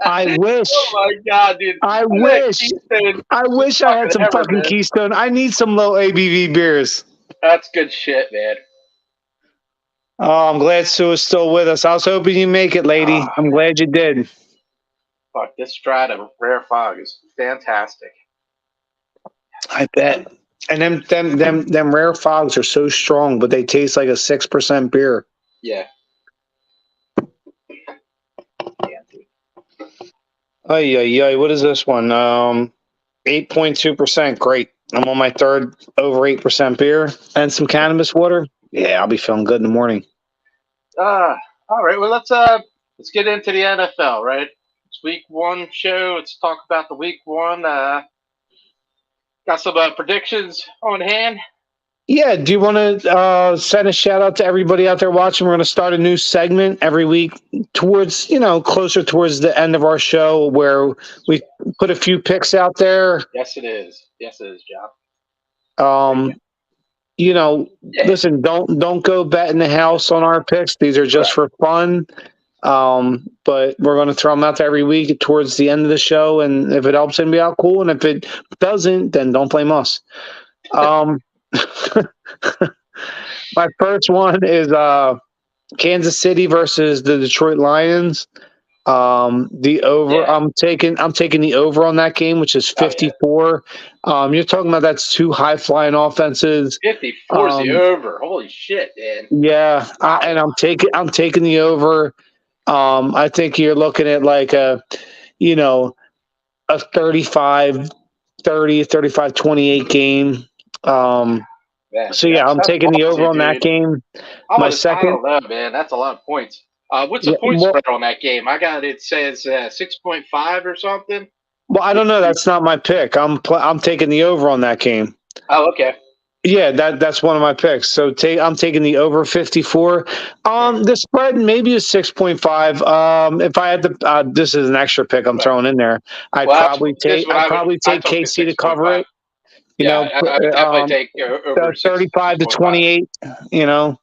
I wish. Oh my God, dude! I wish I had some fucking Keystone. I need some low ABV beers. That's good shit, man. Oh, I'm glad Sue is still with us. I was hoping you make it, lady. I'm glad you did. Fuck, this Strata Rare Fog is fantastic. I bet. And them Rare Fogs are so strong, but they taste like a 6% beer. Yeah. Ay. What is this one? 8.2%. Great. I'm on my third over 8% beer and some cannabis water. Yeah, I'll be feeling good in the morning. All right. Well, let's get into the NFL, right? It's week 1 show. Let's talk about the week 1. Got some predictions on hand. Yeah. Do you want to send a shout out to everybody out there watching? We're going to start a new segment every week towards, closer towards the end of our show where we put a few picks out there. Yes, it is. Yes, it is, John. Listen, don't go betting the house on our picks. These are just for fun. But we're going to throw them out there every week towards the end of the show. And if it helps anybody out, cool. And if it doesn't, then don't blame us. My first one is Kansas City versus the Detroit Lions. The over. Yeah. I'm taking the over on that game, which is 54. You're talking about that's 2 high flying offenses. 54 is the over. Holy shit, man. Yeah, and I'm taking the over. I think you're looking at like a 35-30, 35-28 game. So yeah, I'm taking the over on that game. My second, I don't know, man. That's a lot of points. What's the point spread on that game? I got it says 6.5 or something. Well, I don't know. That's not my pick. I'm taking the over on that game. Oh, okay. Yeah, that's one of my picks. So I'm taking the over 54. The spread maybe is 6.5. If I had to, this is an extra pick I'm throwing in there. I'd probably take KC to cover it. You know, I would definitely take over 35 to 28. You know,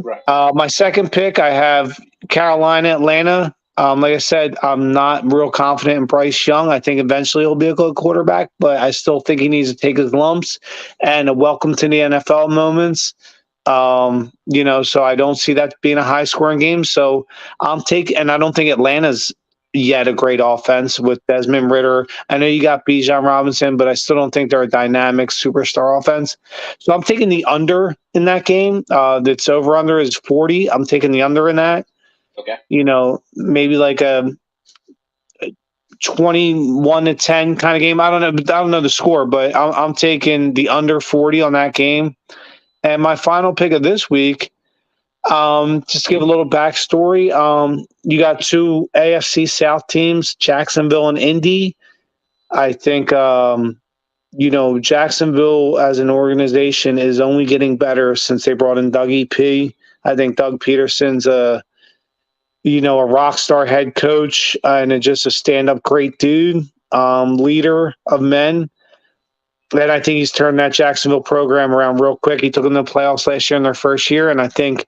right. My second pick, I have Carolina, Atlanta. Like I said, I'm not real confident in Bryce Young. I think eventually he'll be a good quarterback, but I still think he needs to take his lumps and a welcome to the NFL moments. You know, so I don't see that being a high scoring game. So and I don't think Atlanta's yet a great offense with Desmond Ridder. I know you got Bijan Robinson, but I still don't think they're a dynamic superstar offense. So I'm taking the under in that game. That's over under is 40. I'm taking the under in that. Okay. You know, maybe like a 21 to 10 kind of game. I don't know the score, but I'm taking the under 40 on that game. And my final pick of this week, just to give a little backstory. You got two AFC South teams, Jacksonville and Indy. I think you know, Jacksonville as an organization is only getting better since they brought in Doug EP. I think Doug Peterson's a rock star head coach and just a stand-up great dude, leader of men. And I think he's turned that Jacksonville program around real quick. He took them to the playoffs last year in their first year, and I think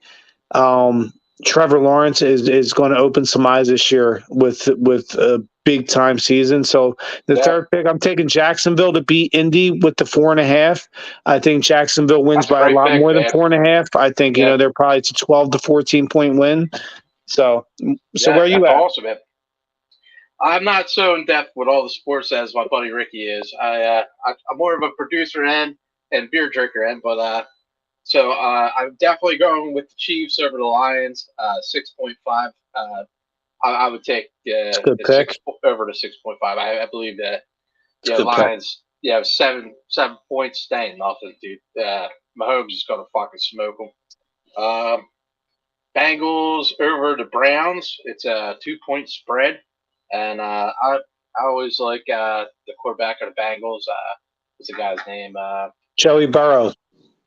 Trevor Lawrence is going to open some eyes this year with a big-time season. So the third pick, I'm taking Jacksonville to beat Indy with the 4.5. I think Jacksonville wins by a lot more than 4.5. I think, they're probably it's a 12 to 14-point win. So where are you at? Awesome, man. I'm not so in depth with all the sports as my buddy Ricky is. I'm more of a producer and beer drinker end, but I'm definitely going with the Chiefs over the Lions. 6.5. I would take good pick. Over to 6.5. I believe that Lions. Pick. Yeah, 7 points staying nothing, dude. Mahomes is gonna fucking smoke them. Bengals over the Browns. It's a 2-point spread, and I always like the quarterback of the Bengals. What's the guy's name? Joey Burrow.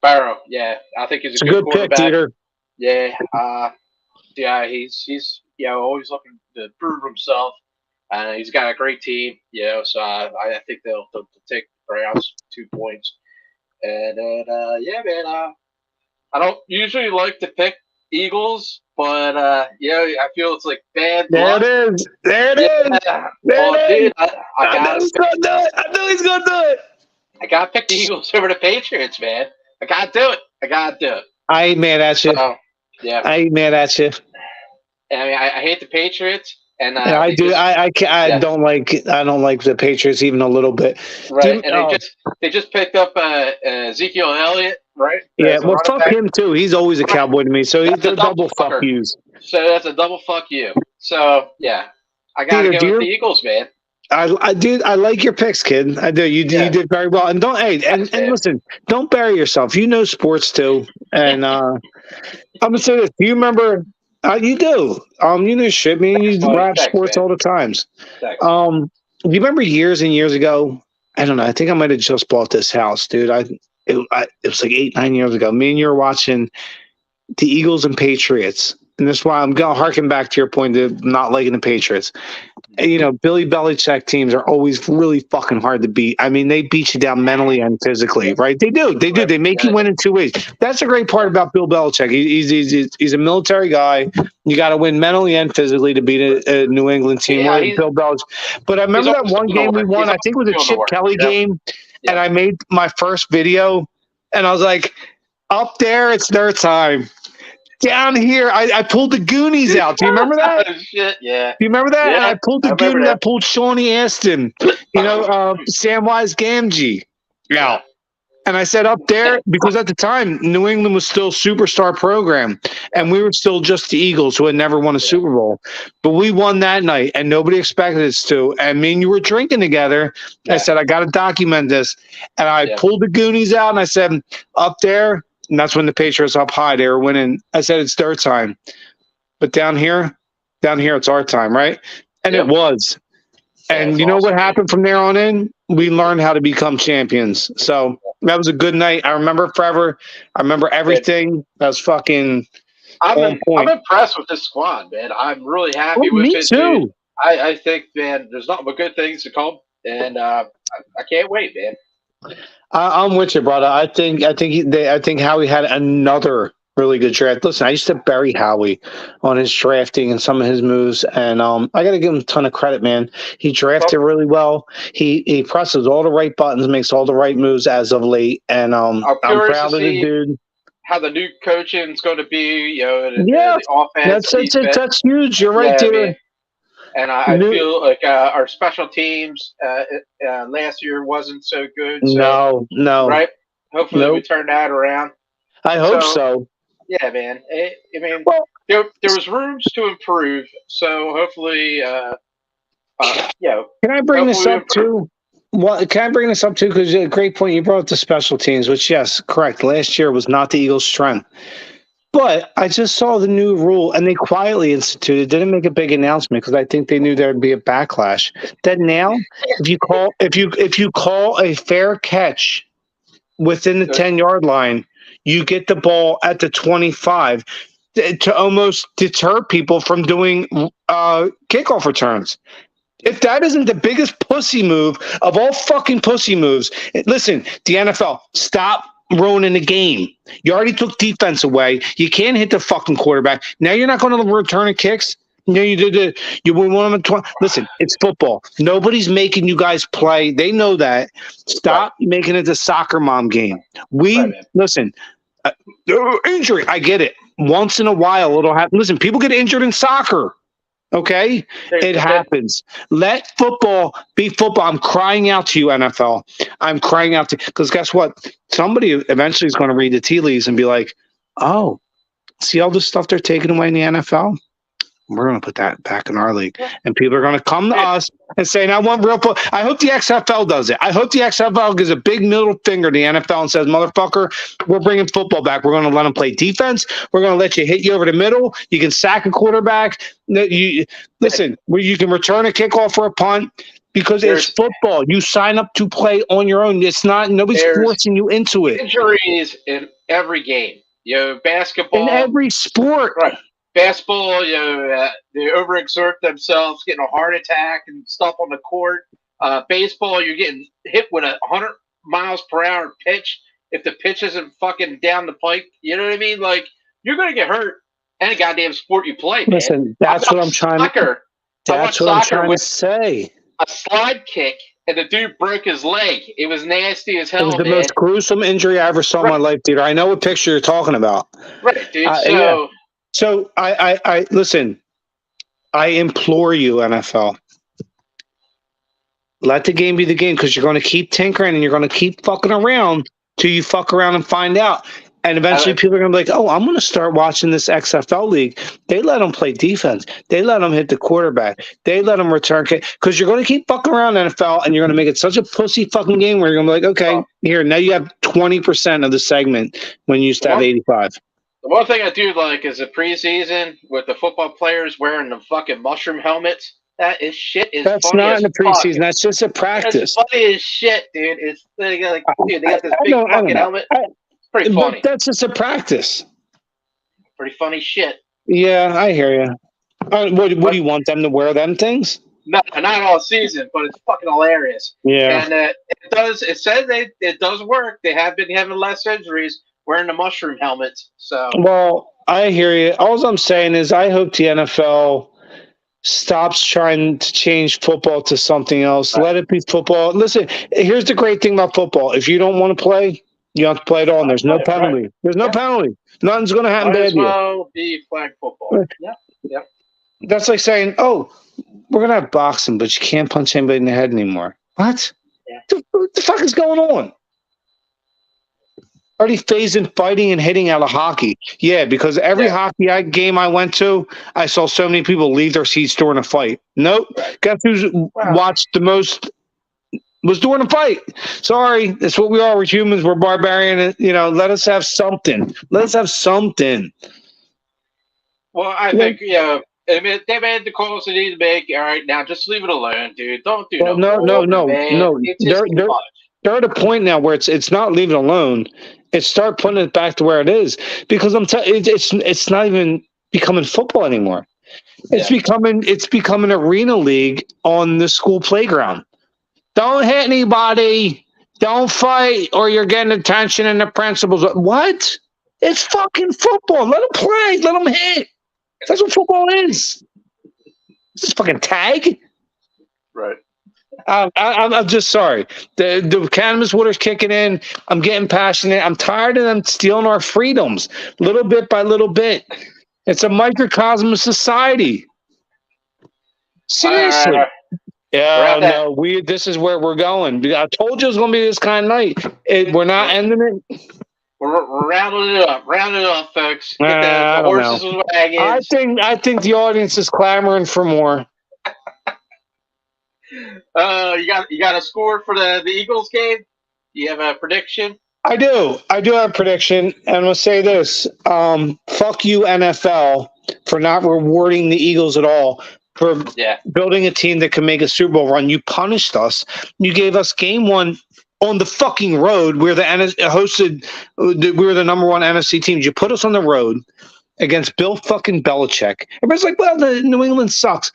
Burrow, yeah, I think he's a good quarterback. Pick, DeeTer. Yeah, he's always looking to prove himself, and he's got a great team. So I think they'll take the Browns 2 points, and then man, I don't usually like to pick Eagles, but I feel it's like bad luck. There it is. Dude, I know he's gonna do it. I know he's gonna do it. I gotta pick the Eagles over the Patriots, man. I gotta do it. I ain't mad at you. Yeah. I ain't mad at you. I mean, I hate the Patriots, and I do. I don't like the Patriots even a little bit. Right, and they just picked up Ezekiel Elliott, right? Yeah, well, fuck him too. He's always a Cowboy to me, so he's a double fuck yous. So that's a double fuck you. So yeah, I gotta go with the Eagles, man. I did. I like your picks, kid. I do. You did very well. And and listen, don't bury yourself. You know sports too. And I'm gonna say this. Do you remember? You do. You know shit, man. You rap sports all the times. Do you remember years and years ago? I don't know. I think I might have just bought this house, dude. It was like 8-9 years ago. Me and you were watching the Eagles and Patriots. And that's why I'm going to harken back to your point of not liking the Patriots. Billy Belichick teams are always really fucking hard to beat. I mean, they beat you down mentally and physically, right? They do. They make you win in 2 ways. That's a great part about Bill Belichick. He's a military guy. You got to win mentally and physically to beat a New England team. Bill Belichick. But I remember that one game we won. I think it was a Chip Kelly game. Yeah. And I made my first video. And I was like, up there, it's their time. Down here, I pulled the Goonies out. Do you remember that? Oh, shit, yeah. Do you remember that? Yeah, and I pulled the Goonies. I pulled Shawnee Aston. Samwise Gamgee out. And I said up there, because at the time, New England was still a superstar program. And we were still just the Eagles who had never won a Super Bowl. But we won that night, and nobody expected us to. And me and you were drinking together. Yeah. I said, I got to document this. And I pulled the Goonies out, and I said, up there, and that's when the Patriots up high. They were winning. I said, it's their time. but down here, it's our time, right? And it was. And you know what happened from there on in? We learned how to become champions. So that was a good night. I remember forever. I remember everything. That was fucking on point. I'm impressed with this squad, man. I'm really happy with me it. too. Dude. I think, man, there's nothing but good things to come, and I can't wait, man. I'm with you, brother. I think Howie had another really good draft. Listen, I used to bury Howie on his drafting and some of his moves, and I got to give him a ton of credit, man. He drafted really well. He presses all the right buttons, makes all the right moves as of late, and I'm proud of the dude. How the new coaching is going to be, the offense. That's huge. You're right, dude. Man. And I feel like our special teams last year wasn't so good. So, no. Right? Hopefully we turn that around. I hope so. Yeah, man. There was rooms to improve. So hopefully, Can I bring this up too? Well, can I bring this up too? Because a great point. You brought up the special teams, which, yes, correct. Last year was not the Eagles' strength. But I just saw the new rule, and they quietly instituted. Didn't make a big announcement because I think they knew there would be a backlash. That now, if you call a fair catch within the 10-yard line, you get the ball at the 25 to almost deter people from doing kickoff returns. If that isn't the biggest pussy move of all fucking pussy moves, listen, the NFL, stop ruining the game. You already took defense away. You can't hit the fucking quarterback. Now you're not going to return kicks. You win one of them. Listen, it's football. Nobody's making you guys play. They know that. Stop making it a soccer mom game. Listen, injury. I get it. Once in a while, it'll happen. Listen, people get injured in soccer. Okay? It happens. Let football be football. I'm crying out to you, NFL. I'm crying out to because guess what? Somebody eventually is going to read the tea leaves and be like, oh, see all this stuff they're taking away in the NFL? We're going to put that back in our league. And people are going to come to us and say, I want real football. I hope the XFL does it. I hope the XFL gives a big middle finger to the NFL and says, motherfucker, we're bringing football back. We're going to let them play defense. We're going to let you hit you over the middle. You can sack a quarterback. Listen, you can return a kickoff or a punt because it's football. You sign up to play on your own. It's not, nobody's forcing you into it. Injuries in every game. Basketball. In every sport. Right. Basketball, they overexert themselves, getting a heart attack and stuff on the court. Baseball, you're getting hit with a 100 miles per hour pitch. If the pitch isn't fucking down the pipe, you know what I mean? Like, you're going to get hurt any goddamn sport you play, man. Listen, that's what I'm trying to say. A slide kick, and the dude broke his leg. It was nasty as hell, It was the most gruesome injury I ever saw in my life, dude. I know what picture you're talking about. Right, dude. So I listen, I implore you, NFL, let the game be the game because you're going to keep tinkering and you're going to keep fucking around till you fuck around and find out. And eventually people are going to be like, oh, I'm going to start watching this XFL league. They let them play defense. They let them hit the quarterback. They let them return kick. Because you're going to keep fucking around NFL and you're going to make it such a pussy fucking game where you're going to be like, okay, here, now you have 20% of the segment when you used to have 85. The one thing I do like is the preseason with the football players wearing the fucking mushroom helmets. That is shit. That's not in the preseason. That's just a practice. It's funny as shit, dude. It's like, dude, they got this big fucking helmet. Pretty funny. That's just a practice. Pretty funny shit. Yeah, I hear you. What do you want them to wear? Them things? No, not all season, but it's fucking hilarious. Yeah, and it does. It says it does work. They have been having less injuries wearing the mushroom helmets. So, well, I hear you. All I'm saying is, I hope the NFL stops trying to change football to something else. Let it be football. Listen, here's the great thing about football: if you don't want to play, you don't have to play at all. And there's no penalty. Right. There's no penalty. Nothing's going to happen bad to you. Well, be flag football. Yeah. That's like saying, "Oh, we're going to have boxing, but you can't punch anybody in the head anymore." What? Yeah. What the fuck is going on? Already phasing fighting and hitting out of hockey. Yeah, because every hockey game I went to, I saw so many people leave their seats during a fight. Nope. Guess who's watched the most was during a fight. Sorry, that's what we are. We're humans. We're barbarian. Let us have something. Let us have something. Well, I think they made the calls they need to make. All right, now just leave it alone, dude. Don't do Well, no more, man. no. It's just too much. They're at a point now where it's not leave it alone. It's start putting it back to where it is, because it's not even becoming football anymore. It's becoming arena league on the school playground. Don't hit anybody. Don't fight, or you're getting attention and the principals. What? It's fucking football. Let them play. Let them hit. That's what football is. Is this fucking tag? Right. I'm just sorry. The cannabis water's kicking in. I'm getting passionate. I'm tired of them stealing our freedoms little bit by little bit. It's a microcosm of society. Seriously. Yeah, no, this is where we're going. I told you it was going to be this kind of night. We're not ending it. We're rounding it up, folks. Get the horses and wagons. I think the audience is clamoring for more. You got a score for the Eagles game? Do you have a prediction? I do have a prediction, and I'm gonna say this: fuck you, NFL, for not rewarding the Eagles at all for building a team that can make a Super Bowl run. You punished us. You gave us game one on the fucking road. We were the number one NFC team. You put us on the road against Bill fucking Belichick. Everybody's like, well, the New England sucks.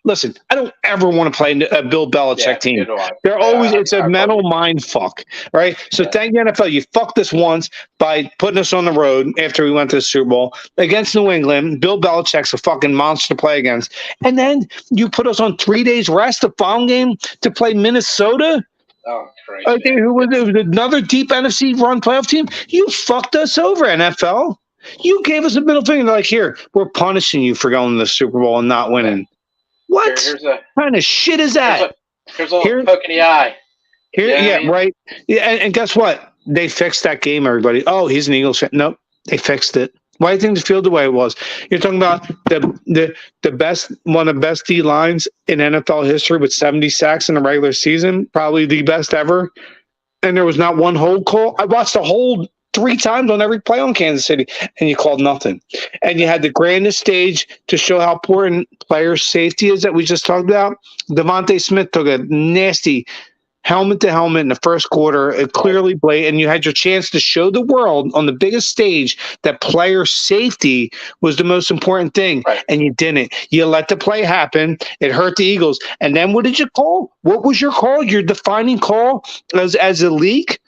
Listen, I don't ever want to play a Bill Belichick team. They're always, it's a mental mind fuck, right? So thank you, NFL. You fucked us once by putting us on the road after we went to the Super Bowl against New England. Bill Belichick's a fucking monster to play against. And then you put us on 3 days rest, the following game, to play Minnesota. Oh, crazy. Who was another deep NFC run playoff team? You fucked us over, NFL. You gave us a middle finger. They're like, here, we're punishing you for going to the Super Bowl and not winning. What kind of shit is that? Here's a little poke in the eye. Right. Yeah, and guess what? They fixed that game, everybody. Oh, he's an Eagles fan. Nope, they fixed it. Why do you think the field the way it was? You're talking about the best, one of the best D lines in NFL history with 70 sacks in the regular season, probably the best ever. And there was not one hold call. I watched the hold 3 times on every play on Kansas City, and you called nothing. And you had the grandest stage to show how important player safety is that we just talked about. Devontae Smith took a nasty helmet to helmet in the first quarter, clearly blatant, and you had your chance to show the world on the biggest stage that player safety was the most important thing, and you didn't. You let the play happen. It hurt the Eagles. And then what did you call? What was your call? Your defining call as a league?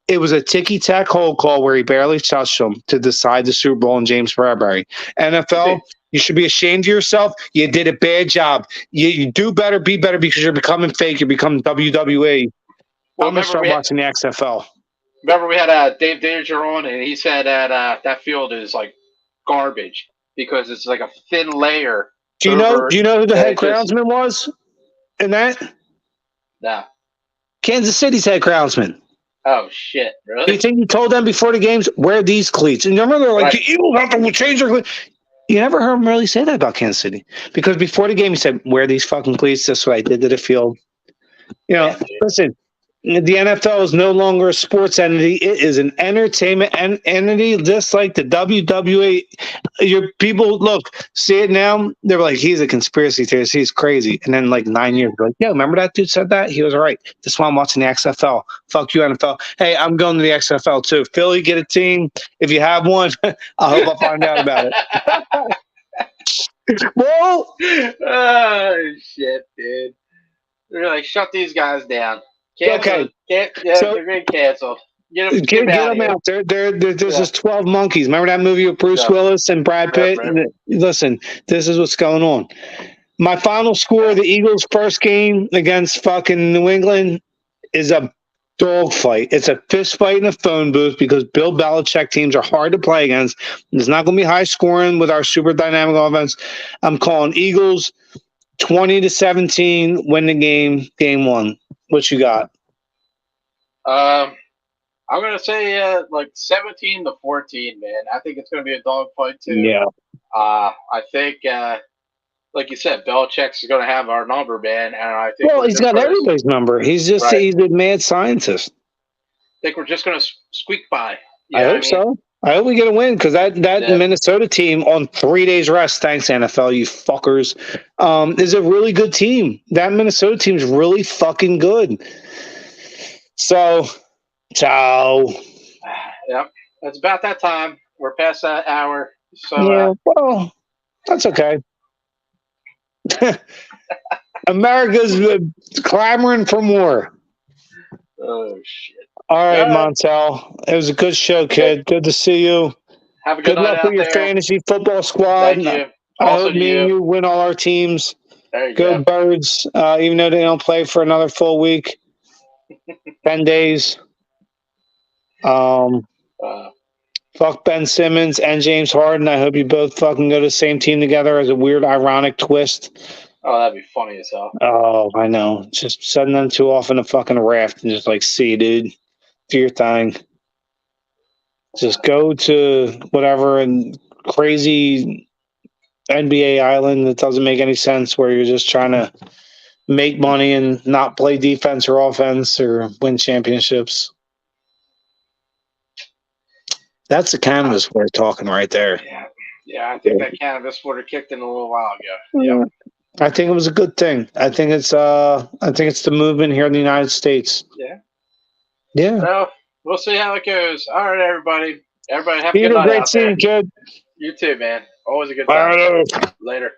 It was a ticky-tack hold call where he barely touched him to decide the Super Bowl in James Bradbury. NFL, you should be ashamed of yourself. You did a bad job. You do better, be better, because you're becoming fake. You're becoming WWE. Well, I'm going to start watching the XFL. Remember we had Dave Danger on, and he said that that field is like garbage because it's like a thin layer. Do you know who the head groundsman was in that? No. Kansas City's head groundsman. Oh, shit. Really? Do you think he told them before the games, wear these cleats? And remember, they're like, you have to change your cleats. You never heard him really say that about Kansas City. Because before the game, he said, wear these fucking cleats. That's what I did to the field. You know, listen, the NFL is no longer a sports entity. It is an entertainment entity, just like the WWE. Your people, look, see it now. They're like, he's a conspiracy theorist. He's crazy. And then, like 9 years ago, yeah, remember that dude said that? He was right. That's why I'm watching the XFL. Fuck you, NFL. Hey, I'm going to the XFL too. Philly, get a team. If you have one, I hope I find out about it. Whoa! Oh, shit, dude. They're like, shut these guys down. Cancel. Okay. They're getting canceled. Get them out. There's just 12 Monkeys. Remember that movie with Bruce Willis and Brad Pitt? Right. Listen, this is what's going on. My final score, the Eagles' first game against fucking New England, is a dogfight. It's a fist fight in a phone booth because Bill Belichick teams are hard to play against. It's not going to be high scoring with our super dynamic offense. I'm calling Eagles 20-17, win the game one. What you got? I'm gonna say like 17-14, man. I think it's gonna be a dogfight too. Yeah. I think, like you said, Belichick's gonna have our number, man. And I think he's got everybody's number. He's just he's a mad scientist. I think we're just gonna squeak by. I hope so. I hope we get a win because that Minnesota team on 3 days rest. Thanks, NFL, you fuckers. Is a really good team. That Minnesota team is really fucking good. So, ciao. Yep, it's about that time. We're past that hour. So yeah, well, that's okay. America's clamoring for more. Oh shit! All right, Montel. It was a good show, kid. Good to see you. Have a good night luck out with your there. fantasy football squad. Thank you. I hope me and you win all our teams. There you go. Birds, even though they don't play for another full week. 10 days. Fuck Ben Simmons and James Harden. I hope you both fucking go to the same team together as a weird, ironic twist. Oh, that'd be funny as hell. Oh, I know. Just setting them two off in a fucking raft and just like, see, dude, do your thing. Just go to whatever and crazy NBA island that doesn't make any sense where you're just trying to make money and not play defense or offense or win championships. That's the cannabis we're talking right there. Yeah, I think that cannabis order kicked in a little while ago. Yeah. I think it was a good thing. I think it's the movement here in the United States. Yeah. Yeah. Well, we'll see how it goes. All right, everybody. Everybody have a good night Great out there. seeing you, kid. You too, man. Always a good time. Later.